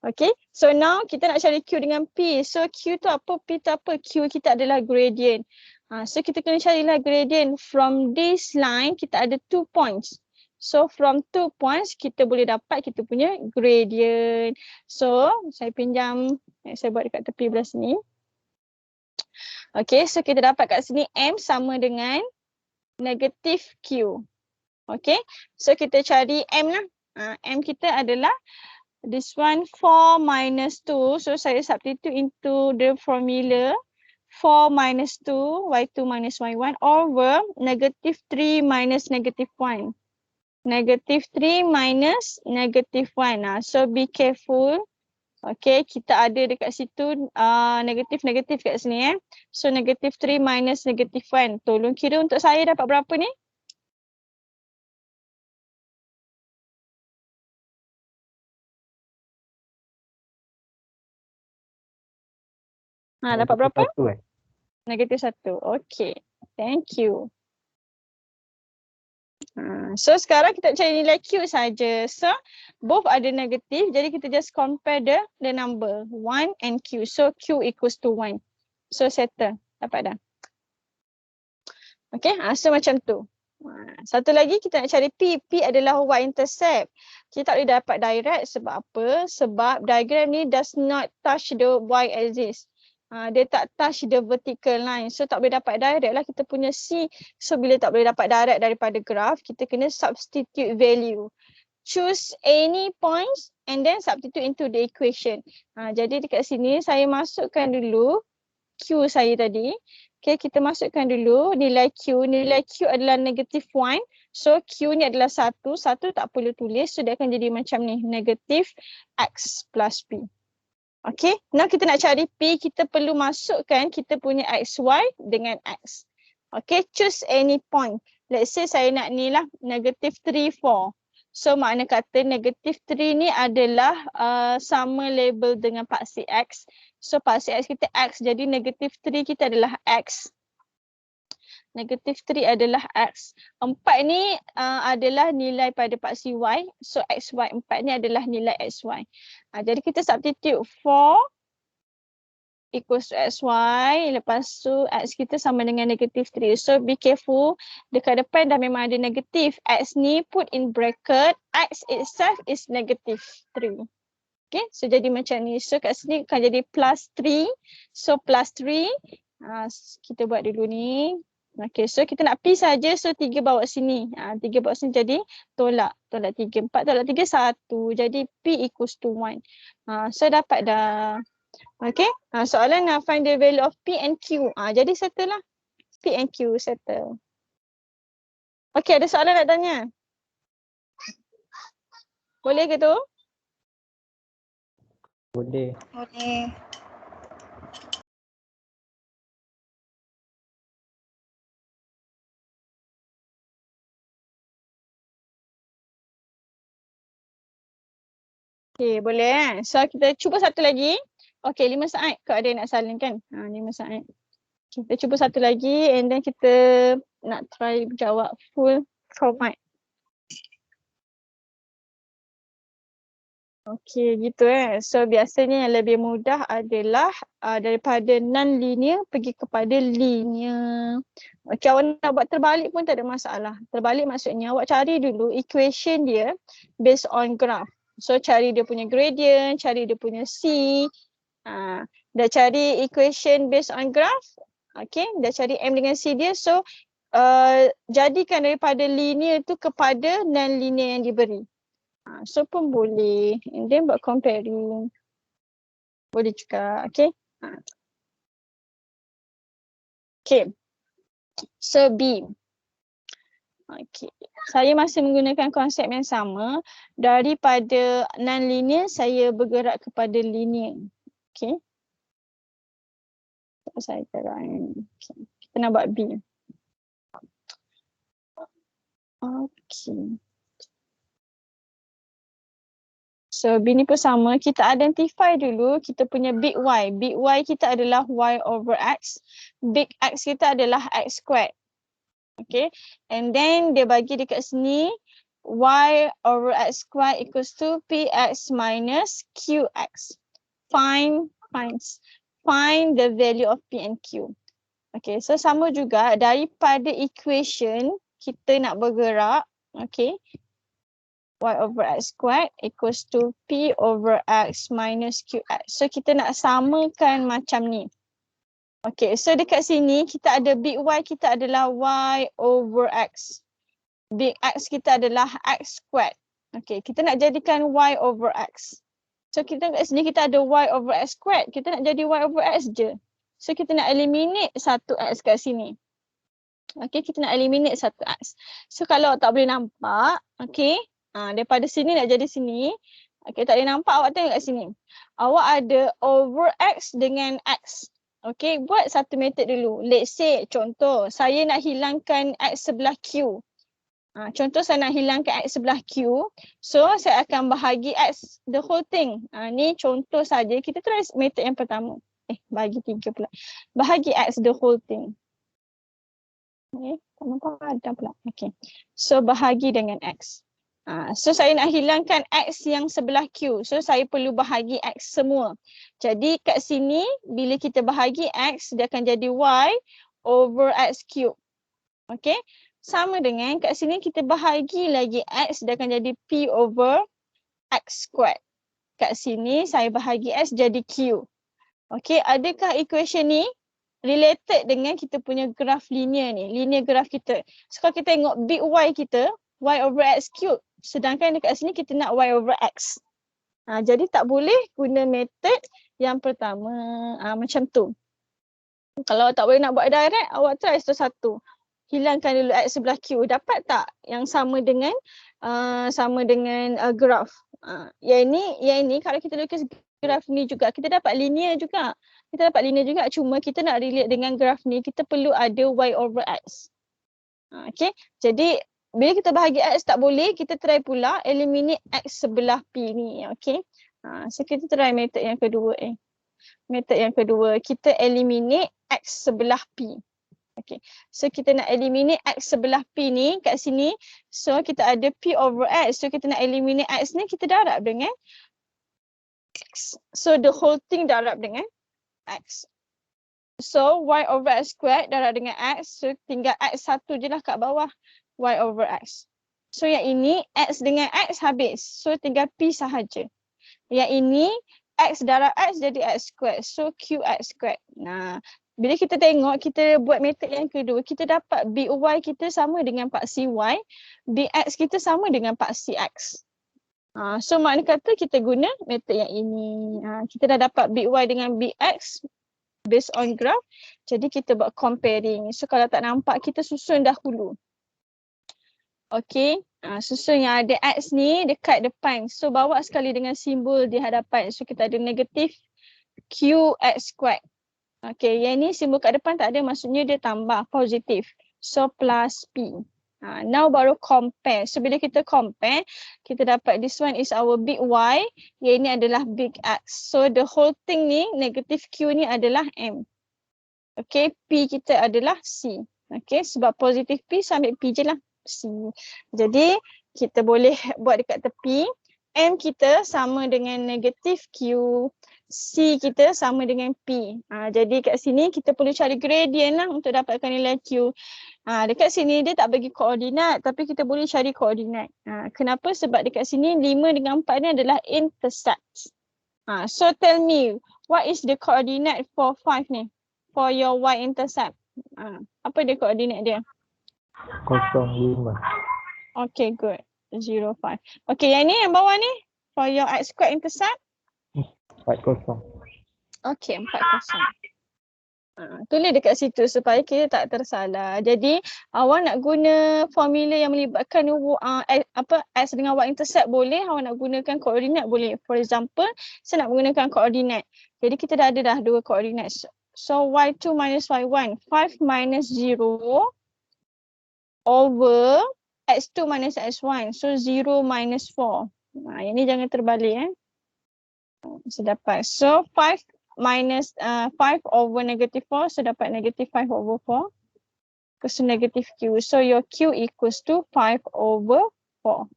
Okay, so now kita nak cari Q dengan P. So, Q tu apa? P tu apa? Q kita adalah gradient. So kita kena carilah gradient. From this line kita ada 2 points. So from 2 points kita boleh dapat kita punya gradient. So saya pinjam, saya buat dekat tepi belah sini. Okay, so kita dapat kat sini M sama dengan negative Q. Okay, so kita cari M lah. M kita adalah this one 4 minus 2. So saya substitute into the formula. 4 minus 2, y2 minus y1 over negative 3 minus negative 1. Negative 3 minus negative 1. So be careful. Okay, kita ada dekat situ negatif kat sini . So negative 3 minus negative 1. Tolong kira untuk saya dapat berapa ni? Dapat berapa? Negatif 1. Okay. Thank you. So sekarang kita cari nilai Q saja. So both ada negatif. Jadi kita just compare the number 1 and Q. So Q equals to 1. So settle. Dapat dah. Okay. So macam tu. Satu lagi kita nak cari P. P adalah y-intercept. Kita tak boleh dapat direct. Sebab apa? Sebab diagram ni does not touch the y-axis. Dia tak touch the vertical line. So tak boleh dapat direct lah kita punya C. So bila tak boleh dapat direct daripada graph, kita kena substitute value. Choose any points and then substitute into the equation. Jadi dekat sini saya masukkan dulu Q saya tadi. Okay, kita masukkan dulu nilai Q. Nilai Q adalah negative 1. So Q ni adalah 1. 1 tak perlu tulis. So dia akan jadi macam ni. Negative X plus P. Okay, now kita nak cari P, kita perlu masukkan kita punya XY dengan X. Okay, choose any point. Let's say saya nak ni lah, negative 3, 4. So makna kata negatif 3 ni adalah sama label dengan paksi X. So paksi X kita X, jadi negatif 3 kita adalah X. Negatif 3 adalah X. 4 ni adalah nilai pada paksi Y. So XY 4 ni adalah nilai XY. Jadi kita substitute 4 equals to XY. Lepas tu X kita sama dengan negatif 3. So be careful. Dekat depan dah memang ada negatif. X ni put in bracket. X itself is negative 3. Okay. So jadi macam ni. So kat sini akan jadi plus 3. So plus 3. Kita buat dulu ni. Okay, so kita nak P saja, so 3 bawa sini. 3 bawa sini jadi tolak 3. 4 tolak 3, 1. Jadi P equals to 1. So dapat dah. Okay, soalan nak find the value of P and Q. Jadi settle lah. P and Q settle. Okay, ada soalan nak tanya? Boleh ke tu? Boleh. Boleh. Okay, boleh So kita cuba satu lagi. Okay, 5 saat. Kau ada yang nak salin kan? 5 saat. Okay, kita cuba satu lagi and then kita nak try jawab full format. Okay, gitu So biasanya yang lebih mudah adalah daripada non-linear pergi kepada linear. Okay, awak nak buat terbalik pun tak ada masalah. Terbalik maksudnya awak cari dulu equation dia based on graph. So cari dia punya gradient, cari dia punya C. Dah cari equation based on graph. Okay, dah cari M dengan C dia. So jadikan daripada linear tu kepada non-linear yang diberi. So pun boleh. And then buat comparing. Boleh juga. Okay. Okay. So B. Okay. Saya masih menggunakan konsep yang sama. Daripada non-linear saya bergerak kepada linear. Okay. Saya terang. Okay. Kita nak buat B. Okay. So B ni pun sama. Kita identify dulu kita punya big Y. Big Y kita adalah Y over X. Big X kita adalah X squared. Okay. And then dia bagi dekat sini Y over X squared equals to PX minus QX. Find the value of P and Q. Okay. So sama juga daripada equation kita nak bergerak. Okay. Y over X squared equals to P over X minus QX. So kita nak samakan macam ni. Okay, so dekat sini kita ada big Y kita adalah Y over X. Big X kita adalah X squared. Okay, kita nak jadikan Y over X. So kita kat sini kita ada Y over X squared. Kita nak jadi Y over X je. So kita nak eliminate satu X kat sini. Okay, kita nak eliminate satu X. So kalau tak boleh nampak, okay. Daripada sini nak jadi sini. Okay, tak boleh nampak, awak tengok kat sini. Awak ada over X dengan X. Okay, buat satu method dulu. Let's say, contoh, saya nak hilangkan X sebelah Q. Contoh saya nak hilangkan X sebelah Q. So, saya akan bahagi X the whole thing. Ni contoh saja. Kita try method yang pertama. Bahagi 3 pula. Bahagi X the whole thing. Tak nampak ada pula. Okay. So, bahagi dengan X. So saya nak hilangkan X yang sebelah Q. So saya perlu bahagi X semua. Jadi kat sini bila kita bahagi X dia akan jadi Y over X cube. Okay. Sama dengan kat sini kita bahagi lagi X dia akan jadi P over X squared. Kat sini saya bahagi X jadi Q. Okay. Adakah equation ni related dengan kita punya graf linear ni? Linear graf kita. So kalau kita tengok big Y kita Y over X cube. Sedangkan dekat sini kita nak Y over X. Jadi tak boleh guna method yang pertama. Macam tu. Kalau tak boleh nak buat direct, awak try satu-satu. Hilangkan dulu X sebelah Q. Dapat tak yang sama dengan graf? Yang ini kalau kita lukis graf ni juga, kita dapat linear juga. Kita dapat linear juga, cuma kita nak relate dengan graf ni, kita perlu ada Y over X. Okay, jadi bila kita bahagi X tak boleh, kita try pula eliminate X sebelah P ni. Okay. So kita try method yang kedua. Method yang kedua, kita eliminate X sebelah P. Okay. So kita nak eliminate X sebelah P ni kat sini. So kita ada P over X. So kita nak eliminate X ni, kita darab dengan X. So the whole thing darab dengan X. So Y over X squared darab dengan X. So tinggal X satu je lah kat bawah. Y over X. So yang ini X dengan X habis. So tinggal P sahaja. Yang ini X darab X jadi X squared. So QX squared. Nah, bila kita tengok, kita buat method yang kedua, kita dapat BY kita sama dengan paksi Y. BX kita sama dengan paksi X. So makna kata kita guna method yang ini. Kita dah dapat BY dengan BX based on graph. Jadi kita buat comparing. So kalau tak nampak, kita susun dahulu. Okay, susun yang ada X ni dekat depan. So bawa sekali dengan simbol di hadapan. So kita ada negatif QX squared. Okay, yang ni simbol kat depan tak ada, maksudnya dia tambah positif. So plus P. Now baru compare. So bila kita compare, kita dapat this one is our big Y. Yang ini adalah big X. So the whole thing ni, negatif Q ni adalah M. Okay, P kita adalah C. Okay, sebab positif P, so ambil P je lah. C. Jadi kita boleh buat dekat tepi. M kita sama dengan negatif Q. C kita sama dengan P. Jadi kat sini kita perlu cari gradient lah untuk dapatkan nilai Q. Dekat sini dia tak bagi koordinat, tapi kita boleh cari koordinat. Kenapa? Sebab dekat sini 5 dengan 4 ni adalah intercept. So tell me, what is the coordinate for 5 ni? For your Y intercept. Apa dia koordinat dia? 05. Okay, good. 0, 5. Okay, yang ni yang bawah ni? For your X squared intercept? 40. Okay, 40. Tulis dekat situ supaya kita tak tersalah. Jadi, awak nak guna formula yang melibatkan X dengan Y intercept boleh. Awak nak gunakan koordinat boleh. For example, saya nak menggunakan koordinat. Jadi, kita dah ada dah dua koordinat. So, Y2 minus Y1. 5 minus 0. Over X2 minus X1. So 0 minus 4. Yang ni jangan terbalik. So dapat. So 5 minus 5 over negative 4. So dapat negative 5 over 4. So negative Q. So your Q equals to 5 over 4.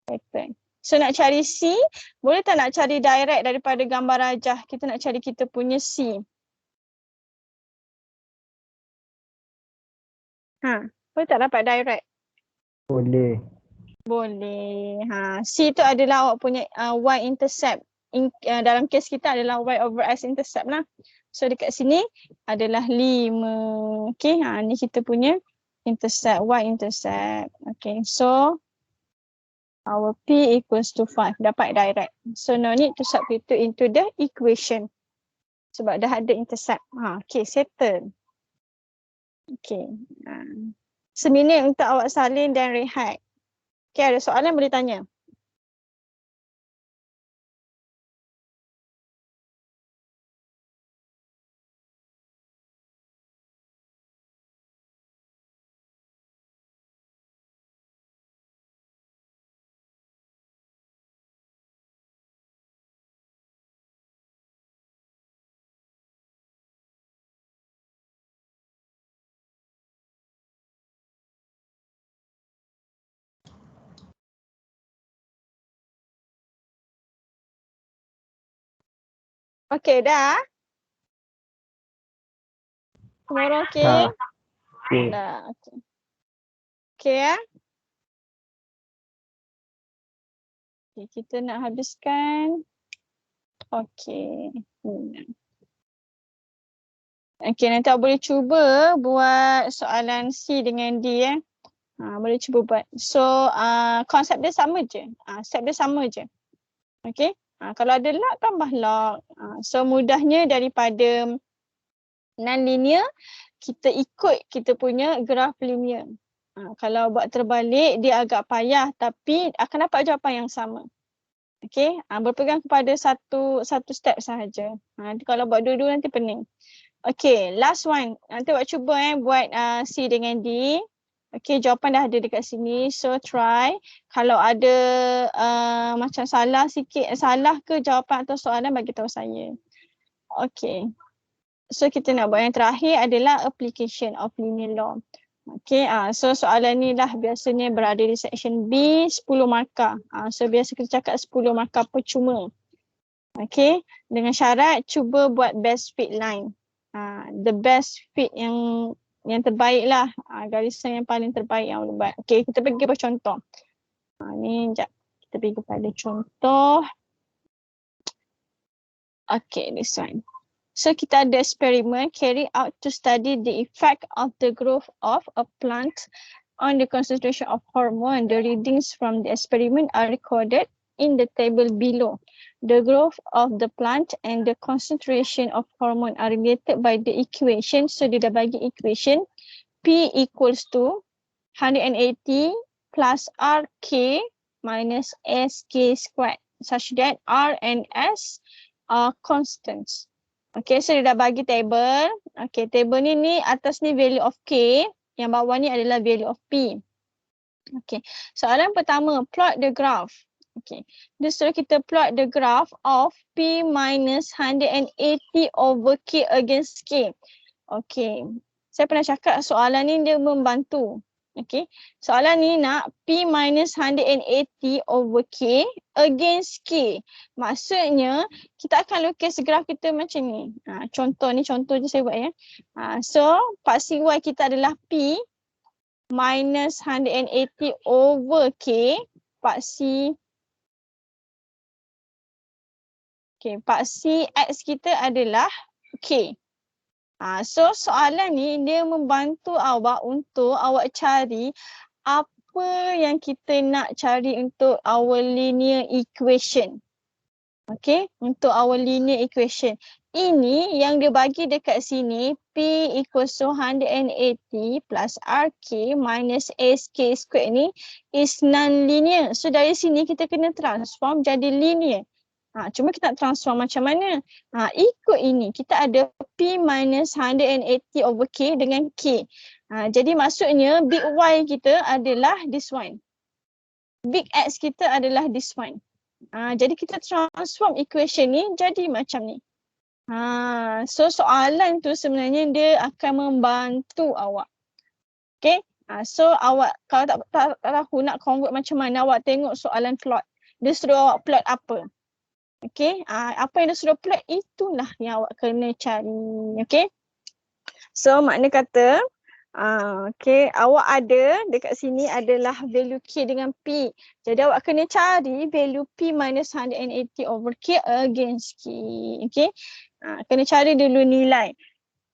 Okay. So nak cari C. Boleh tak nak cari direct daripada gambar rajah? Kita nak cari kita punya C. Boleh tak dapat direct? Boleh. Boleh. C tu adalah awak punya Y intercept. Dalam kes kita adalah Y over X intercept lah. So dekat sini adalah 5. Okay, ni kita punya intercept, Y intercept. Okay, so our P equals to 5. Dapat direct. So no need to substitute into the equation. Sebab dah ada intercept. Okay, settle. Okay. Seminit untuk awak salin dan rehat. Okay, ada soalan boleh tanya. Okay, dah? Tomorrow okay? Okay. Dah, okay. Okay ya? Okay, kita nak habiskan. Okay. Okay, nanti awak boleh cuba buat soalan C dengan D ya. Boleh cuba buat. So, konsep dia sama je. Step dia sama je. Okay. Kalau ada log, tambah log. So, mudahnya daripada non-linear, kita ikut kita punya graf linear. Kalau buat terbalik, dia agak payah tapi akan dapat jawapan yang sama. Okay. Berpegang kepada satu step sahaja. Kalau buat dua-dua nanti pening. Okay, last one. Nanti awak cuba buat C dengan D. Okay, jawapan dah ada dekat sini. So try. Kalau ada macam salah sikit, salah ke jawapan atau soalan, bagi tahu saya. Okay. So kita nak buat yang terakhir adalah application of linear law. Okay, so soalan ni lah biasanya berada di section B, 10 markah. So biasa kita cakap 10 markah percuma. Okay, dengan syarat cuba buat best fit line. The best fit yang terbaik lah, garisan yang paling terbaik yang boleh buat. Okay, kita pergi kepada contoh. Ni sekejap, kita pergi kepada contoh. Okay, this one. So kita ada eksperimen carried out to study the effect of the growth of a plant on the concentration of hormone. The readings from the experiment are recorded in the table below. The growth of the plant and the concentration of hormone are related by the equation. So dia dah bagi equation P equals to 180 plus RK minus SK squared, such that R and S are constants. Okay, so dia dah bagi table. Okay, table ni atas ni value of K, yang bawah ni adalah value of P. Okay, soalan pertama, plot the graph. Okay, dia suruh kita plot the graph of P minus 180 over K against K. Okay, saya pernah cakap soalan ni dia membantu. Okay, soalan ni nak P minus 180 over K against K. Maksudnya kita akan lukis graf kita macam ni. Contoh je saya buat ya. So paksi Y kita adalah P minus 180 over K. Paksi X kita adalah K. So soalan ni dia membantu awak untuk awak cari apa yang kita nak cari untuk our linear equation. Okay, untuk our linear equation. Ini yang dia bagi dekat sini, P equals to 180 plus RK minus SK squared ni is non-linear. So dari sini kita kena transform jadi linear. Cuma kita nak transform macam mana? Ikut ini, kita ada P minus 180 over K dengan K. Jadi maksudnya big Y kita adalah this one. Big X kita adalah this one. Jadi kita transform equation ni jadi macam ni. So soalan tu sebenarnya dia akan membantu awak. Okay. So awak kalau tak tahu nak convert macam mana, awak tengok soalan plot. Dia suruh awak plot apa. Okay, apa yang dia suruh plot itulah yang awak kena cari. Okay, so makna kata okay, awak ada dekat sini adalah value K dengan P. Jadi awak kena cari value P minus 180 over K against K. Okay, kena cari dulu nilai.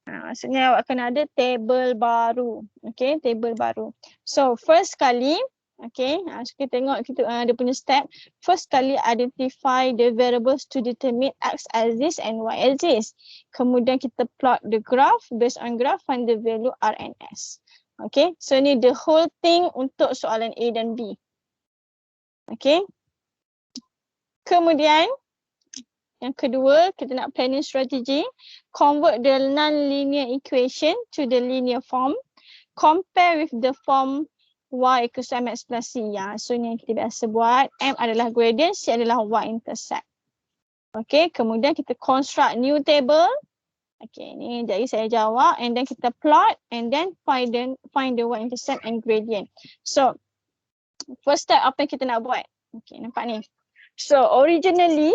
Maksudnya awak kena ada table baru. Okay, table baru. So first kali, okay, so kita tengok dia punya step. First kali identify the variables to determine X axis and Y axis. Kemudian kita plot the graph, based on graph find the value R and S. Okay, so ni the whole thing untuk soalan A dan B. Okay, kemudian yang kedua kita nak planning strategy. Convert the non-linear equation to the linear form. Compare with the form Y equals to MX plus C. So ni yang kita biasa buat. M adalah gradient, C adalah Y-intercept. Okay, kemudian kita construct new table. Okay, ni jadi saya jawab. And then kita plot and then find the Y-intercept and gradient. So, first step apa yang kita nak buat? Okay, nampak ni. So, originally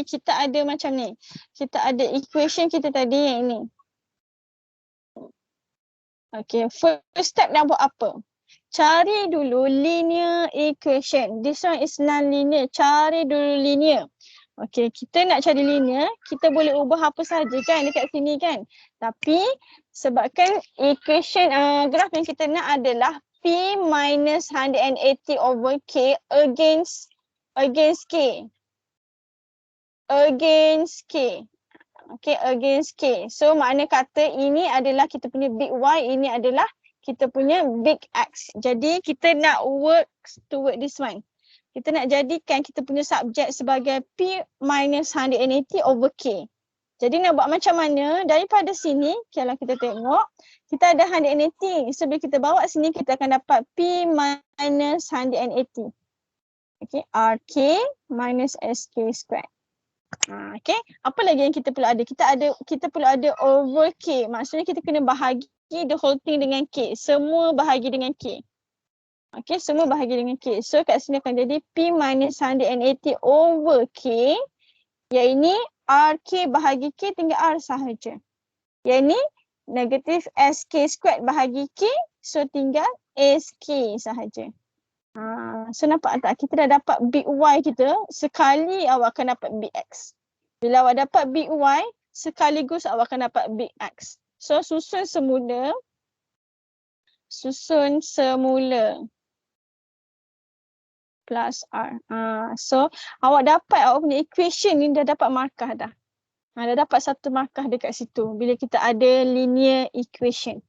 kita ada macam ni. Kita ada equation kita tadi yang ini. Okay, first step nak buat apa? Cari dulu linear equation. This one is non-linear. Cari dulu linear. Okay, kita nak cari linear, kita boleh ubah apa saja kan dekat sini kan. Tapi sebabkan equation graph yang kita nak adalah P minus 180 over K against K. Against K. Okay, against K. So makna kata ini adalah kita punya big Y, ini adalah kita punya big X. Jadi kita nak work toward this one. Kita nak jadikan kita punya subjek sebagai P minus 180 over K. Jadi nak buat macam mana? Daripada sini, kalau kita tengok, kita ada 180. So bila kita bawa sini, kita akan dapat P minus 180. Okay, RK minus SK squared. Okay, apa lagi yang kita perlu ada? Kita perlu ada over K. Maksudnya kita kena bahagi the whole thing dengan K. Semua bahagi dengan K. Okay, semua bahagi dengan K. So kat sini akan jadi P minus 180 over K. Yang ini RK bahagi K tinggal R sahaja. Yang ini negatif SK squared bahagi K. So tinggal SK sahaja. So nampak tak? Kita dah dapat big Y kita. Sekali awak akan dapat big X. Bila awak dapat big Y, sekaligus awak akan dapat big X. So susun semula. Plus R. So awak dapat awak punya equation ni dah dapat markah dah. Dah dapat satu markah dekat situ bila kita ada linear equation.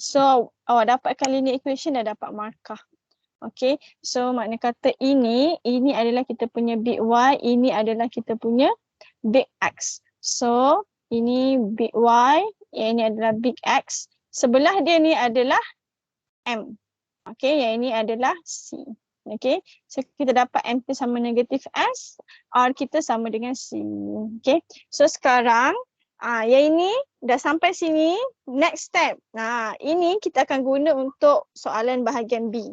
So awak dapatkan linear equation dah dapat markah. Okay, so makna kata ini adalah kita punya big Y, ini adalah kita punya big X. So ini big Y, yang ini adalah big X. Sebelah dia ni adalah M. Okay, yang ini adalah C. Okay, so kita dapat M kita sama negatif S, R kita sama dengan C. Okay, so sekarang yang ini dah sampai sini, next step. Ini kita akan guna untuk soalan bahagian B.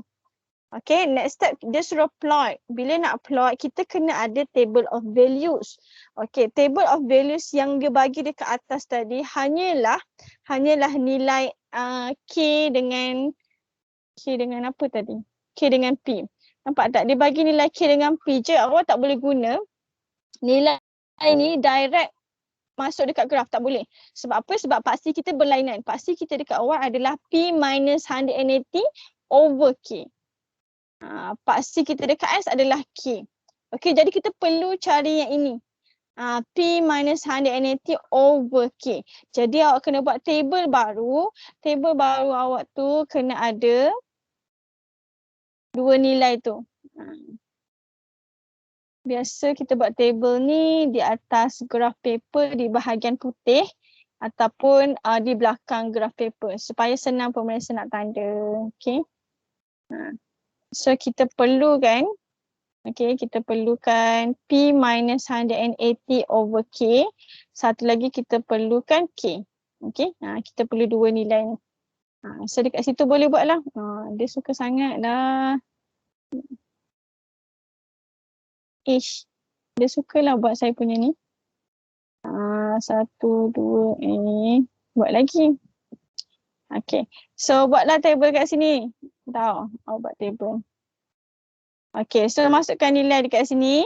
Okay, next step dia suruh plot. Bila nak plot, kita kena ada table of values. Okay, table of values yang dia bagi dekat atas tadi hanyalah nilai K dengan apa tadi? K dengan P. Nampak tak? Dia bagi nilai K dengan P je. Awak tak boleh guna nilai ni direct masuk dekat graf. Tak boleh. Sebab apa? Sebab paksi kita berlainan. Paksi kita dekat awal adalah P minus 180 over K. Paksi kita dekat S adalah K. Okay, jadi kita perlu cari yang ini. P minus 180 over K. Jadi awak kena buat table baru. Table baru awak tu kena ada dua nilai tu. Biasa kita buat table ni di atas graph paper di bahagian putih ataupun di belakang graph paper supaya senang pemeriksa nak tanda. Okay. So kita perlukan P minus 180 over K. Satu lagi kita perlukan K. Okay. Kita perlu dua nilai ni. So dekat situ boleh buat lah. Dia suka sangat dah. Dia sukalah buat saya punya ni. 1, 2, buat lagi. Okay. So buatlah table kat sini. Tahu, awak buat table. Okay, so masukkan nilai dekat sini.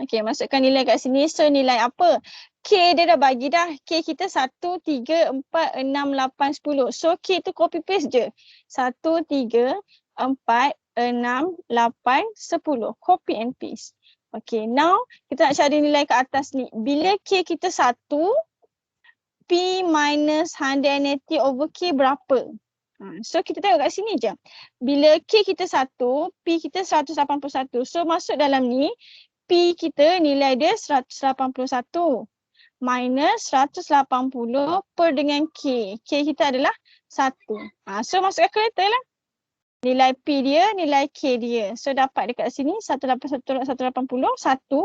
Okay, masukkan nilai kat sini. So nilai apa? K dia dah bagi dah. K kita 1, 3, 4, 6, 8, 10. So K tu copy paste je. 1, 3, 4, 6, 8, 10. Copy and paste. Okay, now kita nak cari nilai ke atas ni. Bila K kita 1, P minus 180 over K berapa? So kita tengok kat sini je. Bila K kita 1, P kita 181. So masuk dalam ni, P kita nilai dia 181 minus 180 per dengan K. K kita adalah 1. So masuk kalkulator lah. Nilai P dia, nilai K dia. So dapat dekat sini 180, 1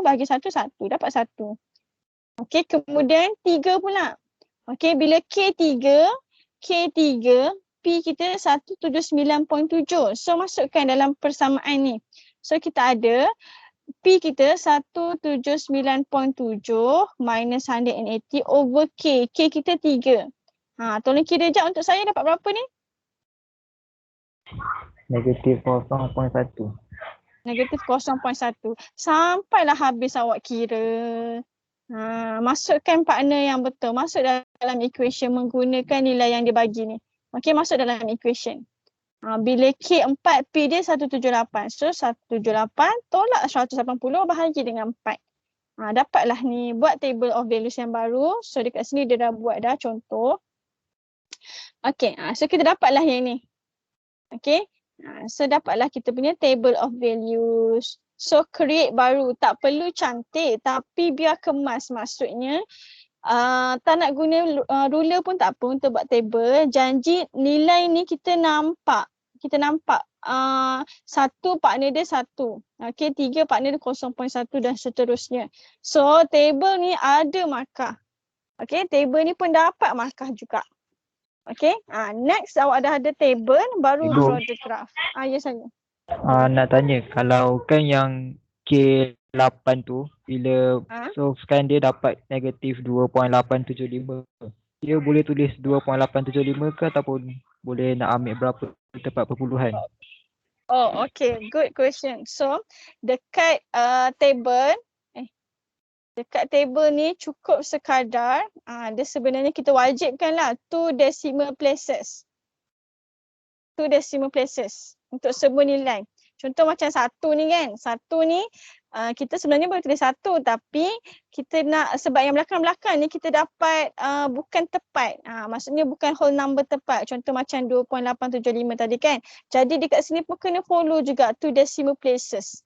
bagi 1, 1. Dapat 1. Okay, kemudian 3 pula. Okay, bila K 3, P kita 179.7. So masukkan dalam persamaan ni. So kita ada P kita 179.7 minus 180 over K. K kita 3. Tolong kira sekejap untuk saya dapat berapa ni? Negatif 0.1. Negatif 0.1. Sampailah habis awak kira. Masukkan partner yang betul. Masuk dalam equation menggunakan nilai yang dia bagi ni. Okey, masuk dalam equation. Bila K 4, P dia 178. So 178 tolak 180 bahagi dengan 4. Dapatlah ni. Buat table of values yang baru. So dekat sini dia dah buat dah contoh. Okey, so kita dapatlah yang ni. Okey. So dapatlah kita punya table of values. So create baru, tak perlu cantik tapi biar kemas. Maksudnya tak nak guna ruler pun tak apa untuk buat table. Janji nilai ni kita nampak. Kita nampak satu partner dia 1. Okay, 3 partner dia 0.1 dan seterusnya. So table ni ada markah. Okay, table ni pun dapat markah juga. Okay, next awak dah ada table, baru Ibu. draw the graph. Ya saya. Nak tanya, kalau kan yang K8 tu, bila so sekarang dia dapat negatif 2.875. Dia boleh tulis 2.875 ke ataupun boleh nak ambil berapa tempat perpuluhan? Oh, okay. Good question. So, dekat table ni cukup sekadar. Dia sebenarnya kita wajibkanlah 2 decimal places. 2 decimal places untuk semua nilai. Contoh macam 1 ni kan. 1 ni kita sebenarnya boleh tulis 1 tapi kita nak, sebab yang belakang-belakang ni kita dapat bukan tepat. Maksudnya bukan whole number tepat. Contoh macam 2.875 tadi kan. Jadi dekat sini pun kena follow juga 2 decimal places.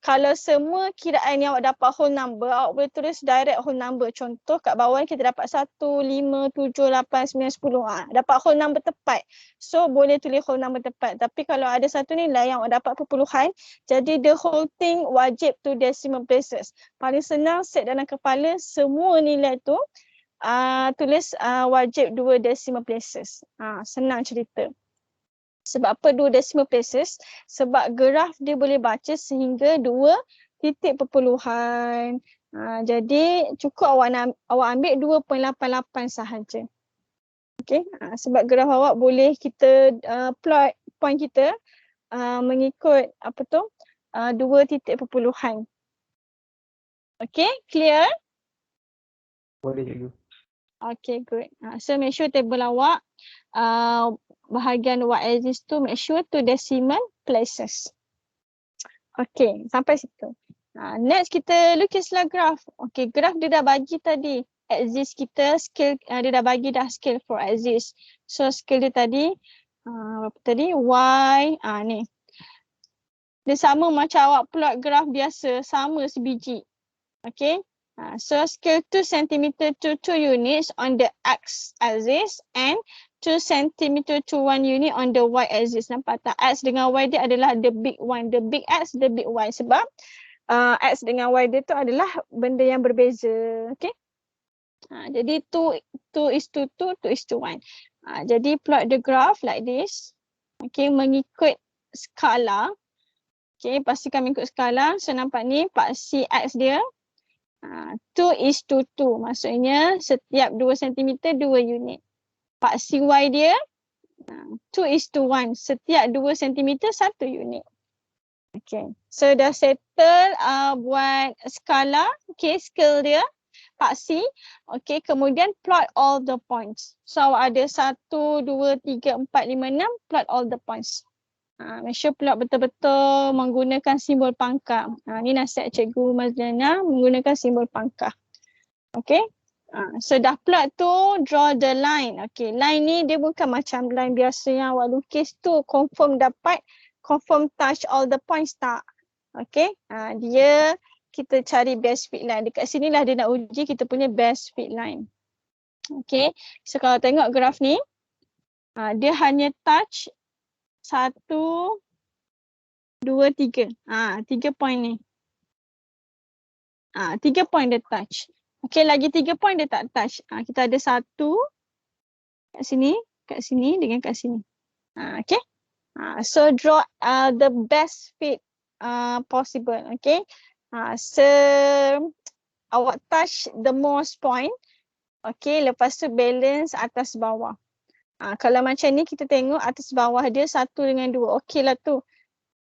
Kalau semua kiraan yang awak dapat whole number, awak boleh tulis direct whole number. Contoh kat bawah ni kita dapat 1, 5, 7, 8, 9, 10. Dapat whole number tepat. So boleh tulis whole number tepat. Tapi kalau ada satu nilai yang awak dapat perpuluhan, jadi the whole thing wajib to decimal places. Paling senang set dalam kepala semua nilai tu tulis wajib 2 decimal places. Senang cerita. Sebab apa 2 decimal places? Sebab graf dia boleh baca sehingga 2 titik perpuluhan. Jadi cukup awak ambil 2.88 sahaja. Okay. Sebab graf awak boleh kita plot point kita mengikut 2 titik perpuluhan. Okay, clear? Boleh cikgu. Okay, good. So make sure table awak bahagian y-axis tu make sure to decimal places. Okay, sampai situ. Next kita lukislah graph. Okay, graph dia dah bagi tadi. Axis kita, scale, dia dah bagi dah scale for axis. So scale dia tadi, apa tadi? Y, ni. Dia sama macam awak plot graph biasa, sama sebiji. Okay. So scale 2 cm to 2 units on the x-axis and 2 cm to 1 unit on the y-axis. Nampak tak? X dengan Y dia adalah the big one. The big X, the big Y. Sebab X dengan Y dia tu adalah benda yang berbeza. Okay? Jadi 2:2:1. Jadi plot the graph like this. Okay, mengikut skala. Okay, pastikan mengikut skala. So nampak ni paksi X dia. 2:2. Maksudnya setiap 2 cm 2 unit. Paksi Y dia 2:1. Setiap 2 cm 1 unit. Okay. So dah settle buat skala. Okay, scale dia. Paksi. Okay, kemudian plot all the points. So awak ada 1, 2, 3, 4, 5, 6. Plot all the points. Make sure plot betul-betul menggunakan simbol pangkah. Ni nasihat Cikgu Mazlana menggunakan simbol pangkah. Okay. So dah plot tu, draw the line. Okay, line ni dia bukan macam line biasa yang awak lukis tu confirm dapat, confirm touch all the points tak. Okay, dia kita cari best fit line. Dekat sini lah dia nak uji kita punya best fit line. Okay, so kalau tengok graf ni, dia hanya touch 1, 2, 3. 3 point ni. 3 point dia touch. Okay, lagi 3 point dia tak touch. Kita ada 1 kat sini dengan kat sini. Okay. So draw the best fit possible. Okay. So awak touch the most point. Okay, lepas tu balance atas bawah. Kalau macam ni kita tengok atas bawah dia 1 dengan 2. Okey lah tu.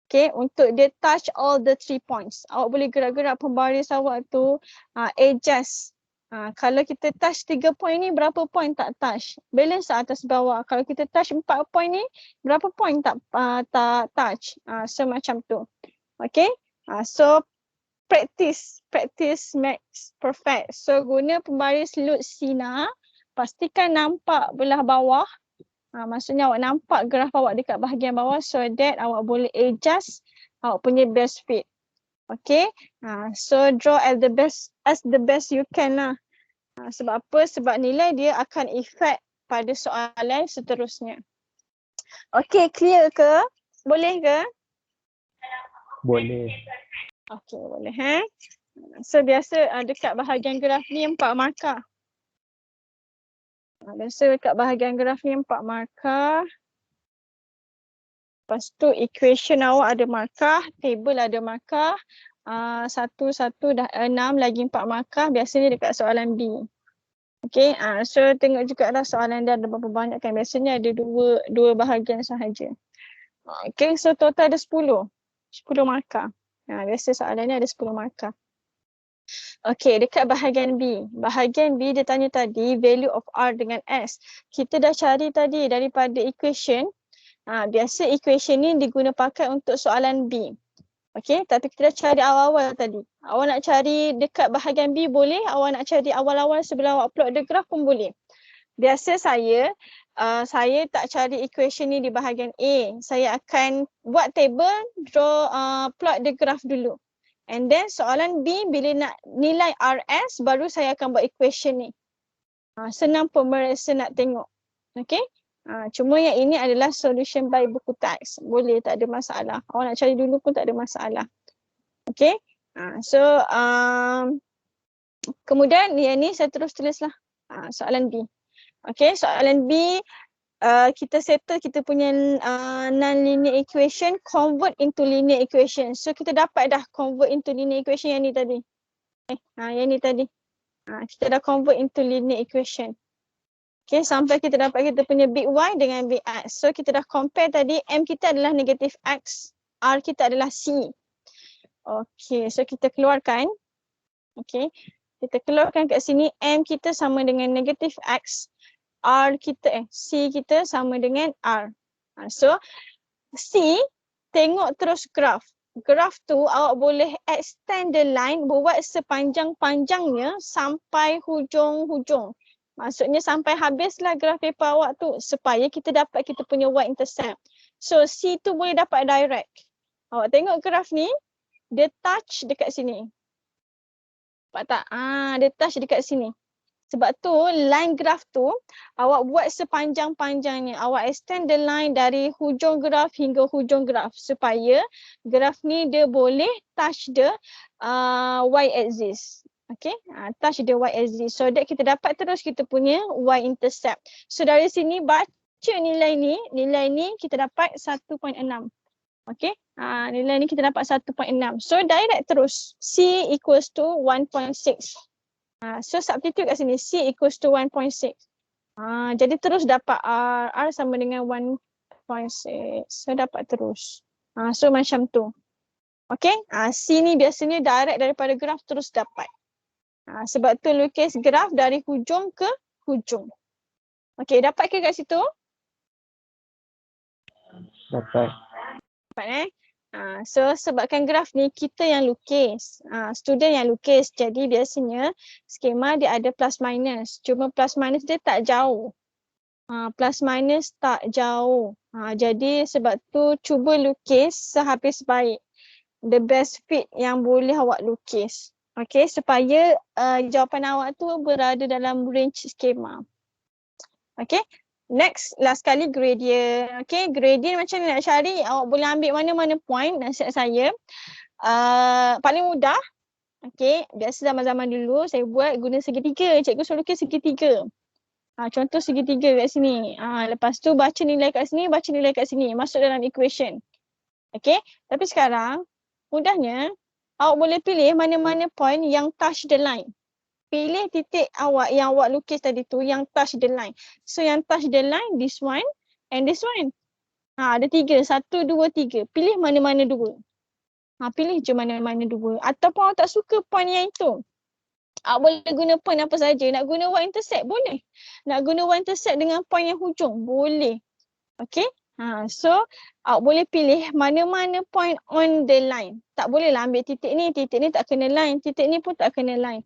Okay, untuk dia touch all the 3 points. Awak boleh gerak-gerak pembaris awak tu. Adjust. Kalau kita touch 3 point ni, berapa point tak touch? Balance atas bawah. Kalau kita touch 4 point ni, berapa point tak touch? So macam tu. Okay. So practice makes perfect. So guna pembaris load sinar. Pastikan nampak belah bawah. Maksudnya awak nampak graf awak dekat bahagian bawah so that awak boleh adjust awak punya best fit. Okay. So draw as the best you can lah. Sebab apa? Sebab nilai dia akan efek pada soalan seterusnya. Okay, clear ke? Boleh ke? Boleh. Okay, boleh. So biasa dekat bahagian graf ni 4 markah. Biasa dekat bahagian graf ni 4 markah. Lepas tu equation awak ada markah, table ada markah. 1 dah 6 lagi 4 markah. Biasanya dekat soalan B. Okay, so tengok juga lah soalan dia ada berapa banyak kan. Biasanya ada dua bahagian sahaja. Okay, so total ada 10 markah. Biasa soalan ni ada 10 markah. Okay, dekat bahagian B. Bahagian B dia tanya tadi value of R dengan S. Kita dah cari tadi daripada equation. Biasa equation ni diguna pakai untuk soalan B. Okay, tapi kita dah cari awal-awal tadi. Awak nak cari dekat bahagian B boleh. Awak nak cari awal-awal sebelum awak plot the graph pun boleh. Biasa saya tak cari equation ni di bahagian A. Saya akan buat table, plot the graph dulu. And then soalan B bila nak nilai RS baru saya akan buat equation ni. Senang pemeriksa nak tengok. Okay. Cuma yang ini adalah solution by buku teks. Boleh, tak ada masalah. Awak nak cari dulu pun tak ada masalah. Okay. Kemudian yang ni saya terus tulislah. Soalan B. Okay, soalan B. Kita settle kita punya non-linear equation, convert into linear equation. So kita dapat dah convert into linear equation yang ni tadi. Yang ni tadi. Kita dah convert into linear equation. Okay, sampai kita dapat kita punya big Y dengan big X. So kita dah compare tadi, M kita adalah negative X, R kita adalah C. Okay, so kita keluarkan. Okay, kita keluarkan kat sini, M kita sama dengan negative X, C kita sama dengan R. So C, tengok terus graph. Graph tu awak boleh extend the line, buat sepanjang-panjangnya sampai hujung-hujung. Maksudnya sampai habislah graf paper awak tu supaya kita dapat kita punya y-intercept. So C tu boleh dapat direct. Awak tengok graf ni, dia touch dekat sini. Nampak tak? Dia touch dekat sini. Sebab tu line graf tu awak buat sepanjang-panjangnya. Awak extend the line dari hujung graf hingga hujung graf supaya graf ni dia boleh touch the y-axis. Okay, touch the y-axis. So that kita dapat terus kita punya y-intercept. So dari sini baca nilai ni kita dapat 1.6. Okay, nilai ni kita dapat 1.6. So direct terus, C equals to 1.6. So substitute kat sini, C equals to 1.6. Jadi terus dapat R sama dengan 1.6. So dapat terus. So macam tu. Okay, C ni biasanya direct daripada graf terus dapat. Sebab tu lukis graf dari hujung ke hujung. Okey, dapat ke kat situ? Dapat. Dapat So sebabkan graf ni kita yang lukis, student yang lukis. Jadi biasanya skema dia ada plus minus. Cuma plus minus dia tak jauh. Plus minus tak jauh. Jadi sebab tu cuba lukis sehabis baik. The best fit yang boleh awak lukis. Okay, supaya jawapan awak tu berada dalam range skema. Okay, next, last kali gradient. Okay, gradient macam ni nak cari, awak boleh ambil mana-mana point nasihat saya. Paling mudah, okay, biasa zaman-zaman dulu saya buat guna segitiga. Cikgu suruh lukis segitiga. Contoh segitiga kat sini. Lepas tu baca nilai kat sini, baca nilai kat sini. Masuk dalam equation. Okay, tapi sekarang mudahnya, awak boleh pilih mana-mana point yang touch the line. Pilih titik awak yang awak lukis tadi tu yang touch the line. So yang touch the line, this one and this one. Ada 3, 1, 2, 3. Pilih mana-mana 2. Pilih je mana-mana 2. Ataupun awak tak suka point yang itu. Awak boleh guna point apa saja. Nak guna y-intercept boleh. Nak guna y-intercept dengan point yang hujung boleh. Okay. So awak boleh pilih mana-mana point on the line. Tak bolehlah ambil titik ni tak kena line, titik ni pun tak kena line.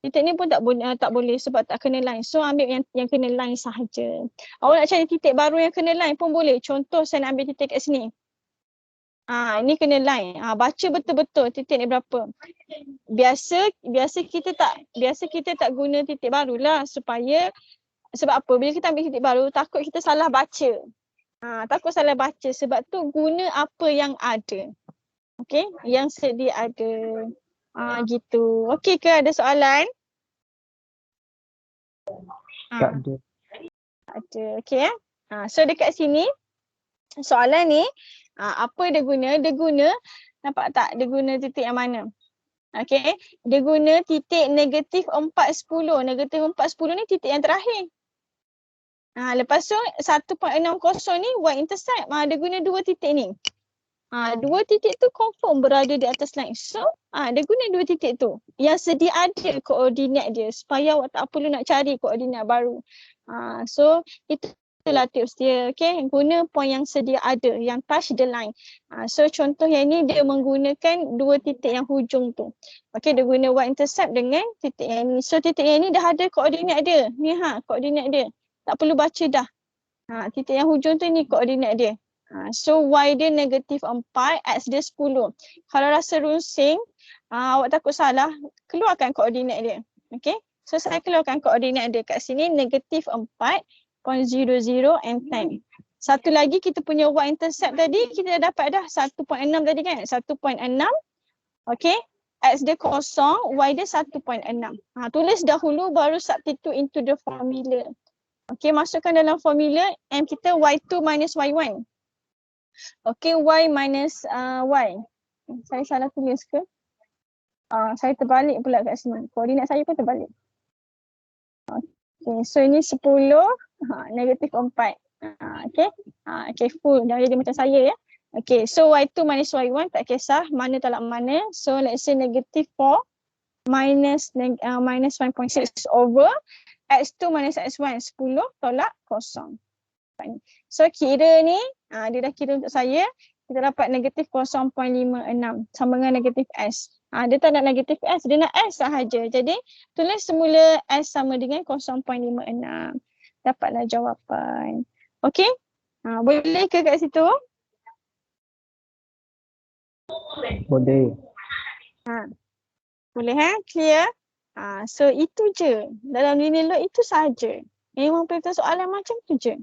Titik ni pun tak boleh sebab tak kena line. So ambil yang kena line sahaja. Awak nak cari titik baru yang kena line pun boleh. Contoh saya nak ambil titik kat sini. Ini kena line. Baca betul-betul titik ni berapa. Biasa kita tak guna titik barulah sebab apa? Bila kita ambil titik baru takut kita salah baca. Takut salah baca sebab tu guna apa yang ada. Okey, yang sedia ada. Gitu. Okey ke ada soalan? Tak ada. Ada. Okey so dekat sini soalan ni apa dia guna? Dia guna, nampak tak? Dia guna titik yang mana? Okey, dia guna titik negatif 4, 10. Negatif 4, 10 ni titik yang terakhir. Lepas tu 1.60 ni y-intercept. Dia guna dua titik ni. Dua titik tu confirm berada di atas line. So, dia guna dua titik tu. Yang sedia ada koordinat dia supaya awak tak perlu nak cari koordinat baru. So, itulah tips dia. Okay, guna point yang sedia ada, yang touch the line. So, contoh yang ni dia menggunakan dua titik yang hujung tu. Okay, dia guna y-intercept dengan titik yang ni. So, titik yang ni dah ada koordinat dia. Ni koordinat dia. Tak perlu baca dah. Titik yang hujung tu ni koordinat dia. So y dia negatif 4, x dia 10. Kalau rasa runsing, awak takut salah, keluarkan koordinat dia. Okay. So saya keluarkan koordinat dia kat sini negatif 4.00 and 10. Satu lagi kita punya y-intercept tadi, kita dah dapat dah 1.6 tadi kan. 1.6. Okay. X dia kosong, y dia 1.6. Tulis dahulu baru substitute into the formula. Okay, masukkan dalam formula M kita y2 minus y1. Okay, y minus y. Saya salah tulis ke? Saya terbalik pula kat sini. Koordinat saya pun terbalik. Okay, so ini 10, negatif 4. Okay, okay full. Dah jadi macam saya ya. Okay, so y2 minus y1 tak kisah mana tolak mana. So let's say negatif 4 minus 1.6 over x2 minus x1, 10 tolak kosong. So kira ni, dia dah kira untuk saya, kita dapat negatif 0.56 sama dengan negatif S. Dia tak nak negatif S, dia nak S sahaja. Jadi tulis semula S sama dengan 0.56. Dapatlah jawapan. Okey? Boleh ke kat situ? Boleh. Boleh clear? So itu je. Dalam linear law itu saja. Memang perintah soalan macam tu je.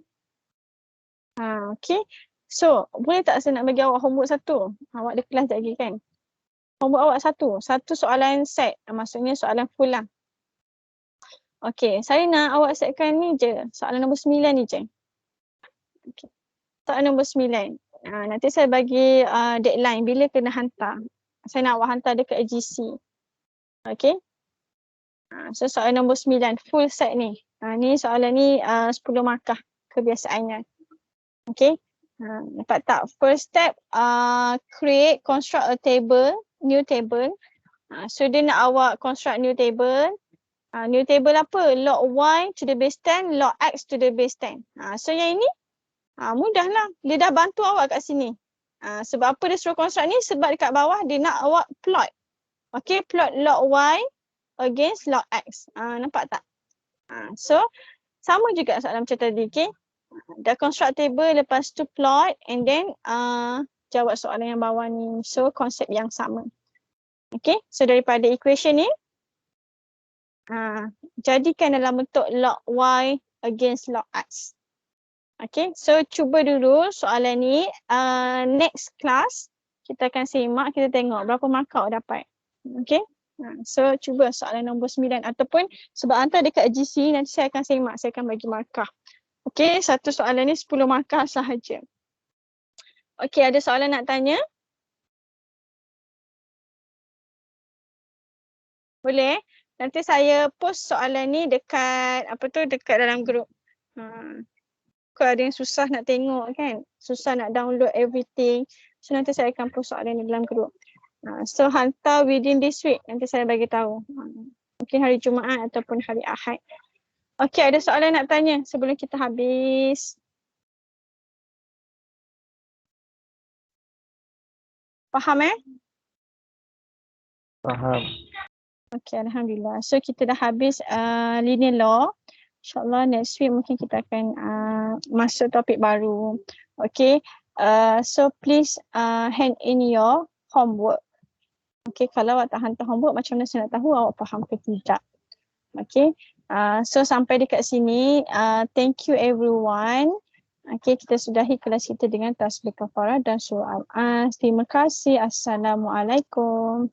Okay. So, boleh tak saya nak bagi awak homework satu? Awak ada kelas lagi kan? Homework awak satu soalan set. Maksudnya soalan full lah. Okay, saya nak awak setkan ni je. Soalan nombor 9 ni je. Okay. Soalan nombor 9. Nanti saya bagi deadline bila kena hantar. Saya nak awak hantar dekat AGC. Okay. So soalan nombor 9 full set ni. Ni soalan ni 10 markah kebiasaannya. Okay. Dapat tak? First step, construct a table, new table. So dia nak awak construct new table. New table apa? Log y to the base 10, log x to the base 10. So yang ini mudah lah. Dia dah bantu awak kat sini. Sebab apa dia suruh construct ni? Sebab dekat bawah dia nak awak plot. Okay, plot log y against log x. Nampak tak? So sama juga soalan macam tadi. Okay. Dah construct table, lepas tu plot and then jawab soalan yang bawah ni. So konsep yang sama. Okay. So daripada equation ni jadikan dalam bentuk log y against log x. Okay. So cuba dulu soalan ni. Next class kita akan simak, kita tengok berapa markah awak dapat. Okay. So cuba soalan nombor 9 ataupun sebab hantar dekat GC nanti saya akan simak, saya akan bagi markah. Okay, satu soalan ni 10 markah sahaja. Okay, ada soalan nak tanya? Boleh? Nanti saya post soalan ni dekat dekat dalam grup. Kalau ada yang susah nak tengok kan, susah nak download everything. So nanti saya akan post soalan ni dalam grup. So hantar within this week, nanti saya bagi tahu. Mungkin hari Jumaat ataupun hari Ahad. Okey, ada soalan nak tanya sebelum kita habis? Faham Faham. Okey, alhamdulillah. So kita dah habis linear law. InsyaAllah next week mungkin kita akan masuk topik baru. Okey, So please hand in your homework. Okay, kalau awak tak hantar homework, macam mana saya nak tahu awak faham ke tidak? Okay, so sampai dekat sini, thank you everyone. Okay, kita sudahi kelas kita dengan tasbih kafarah dan surah Al-As. Terima kasih. Assalamualaikum.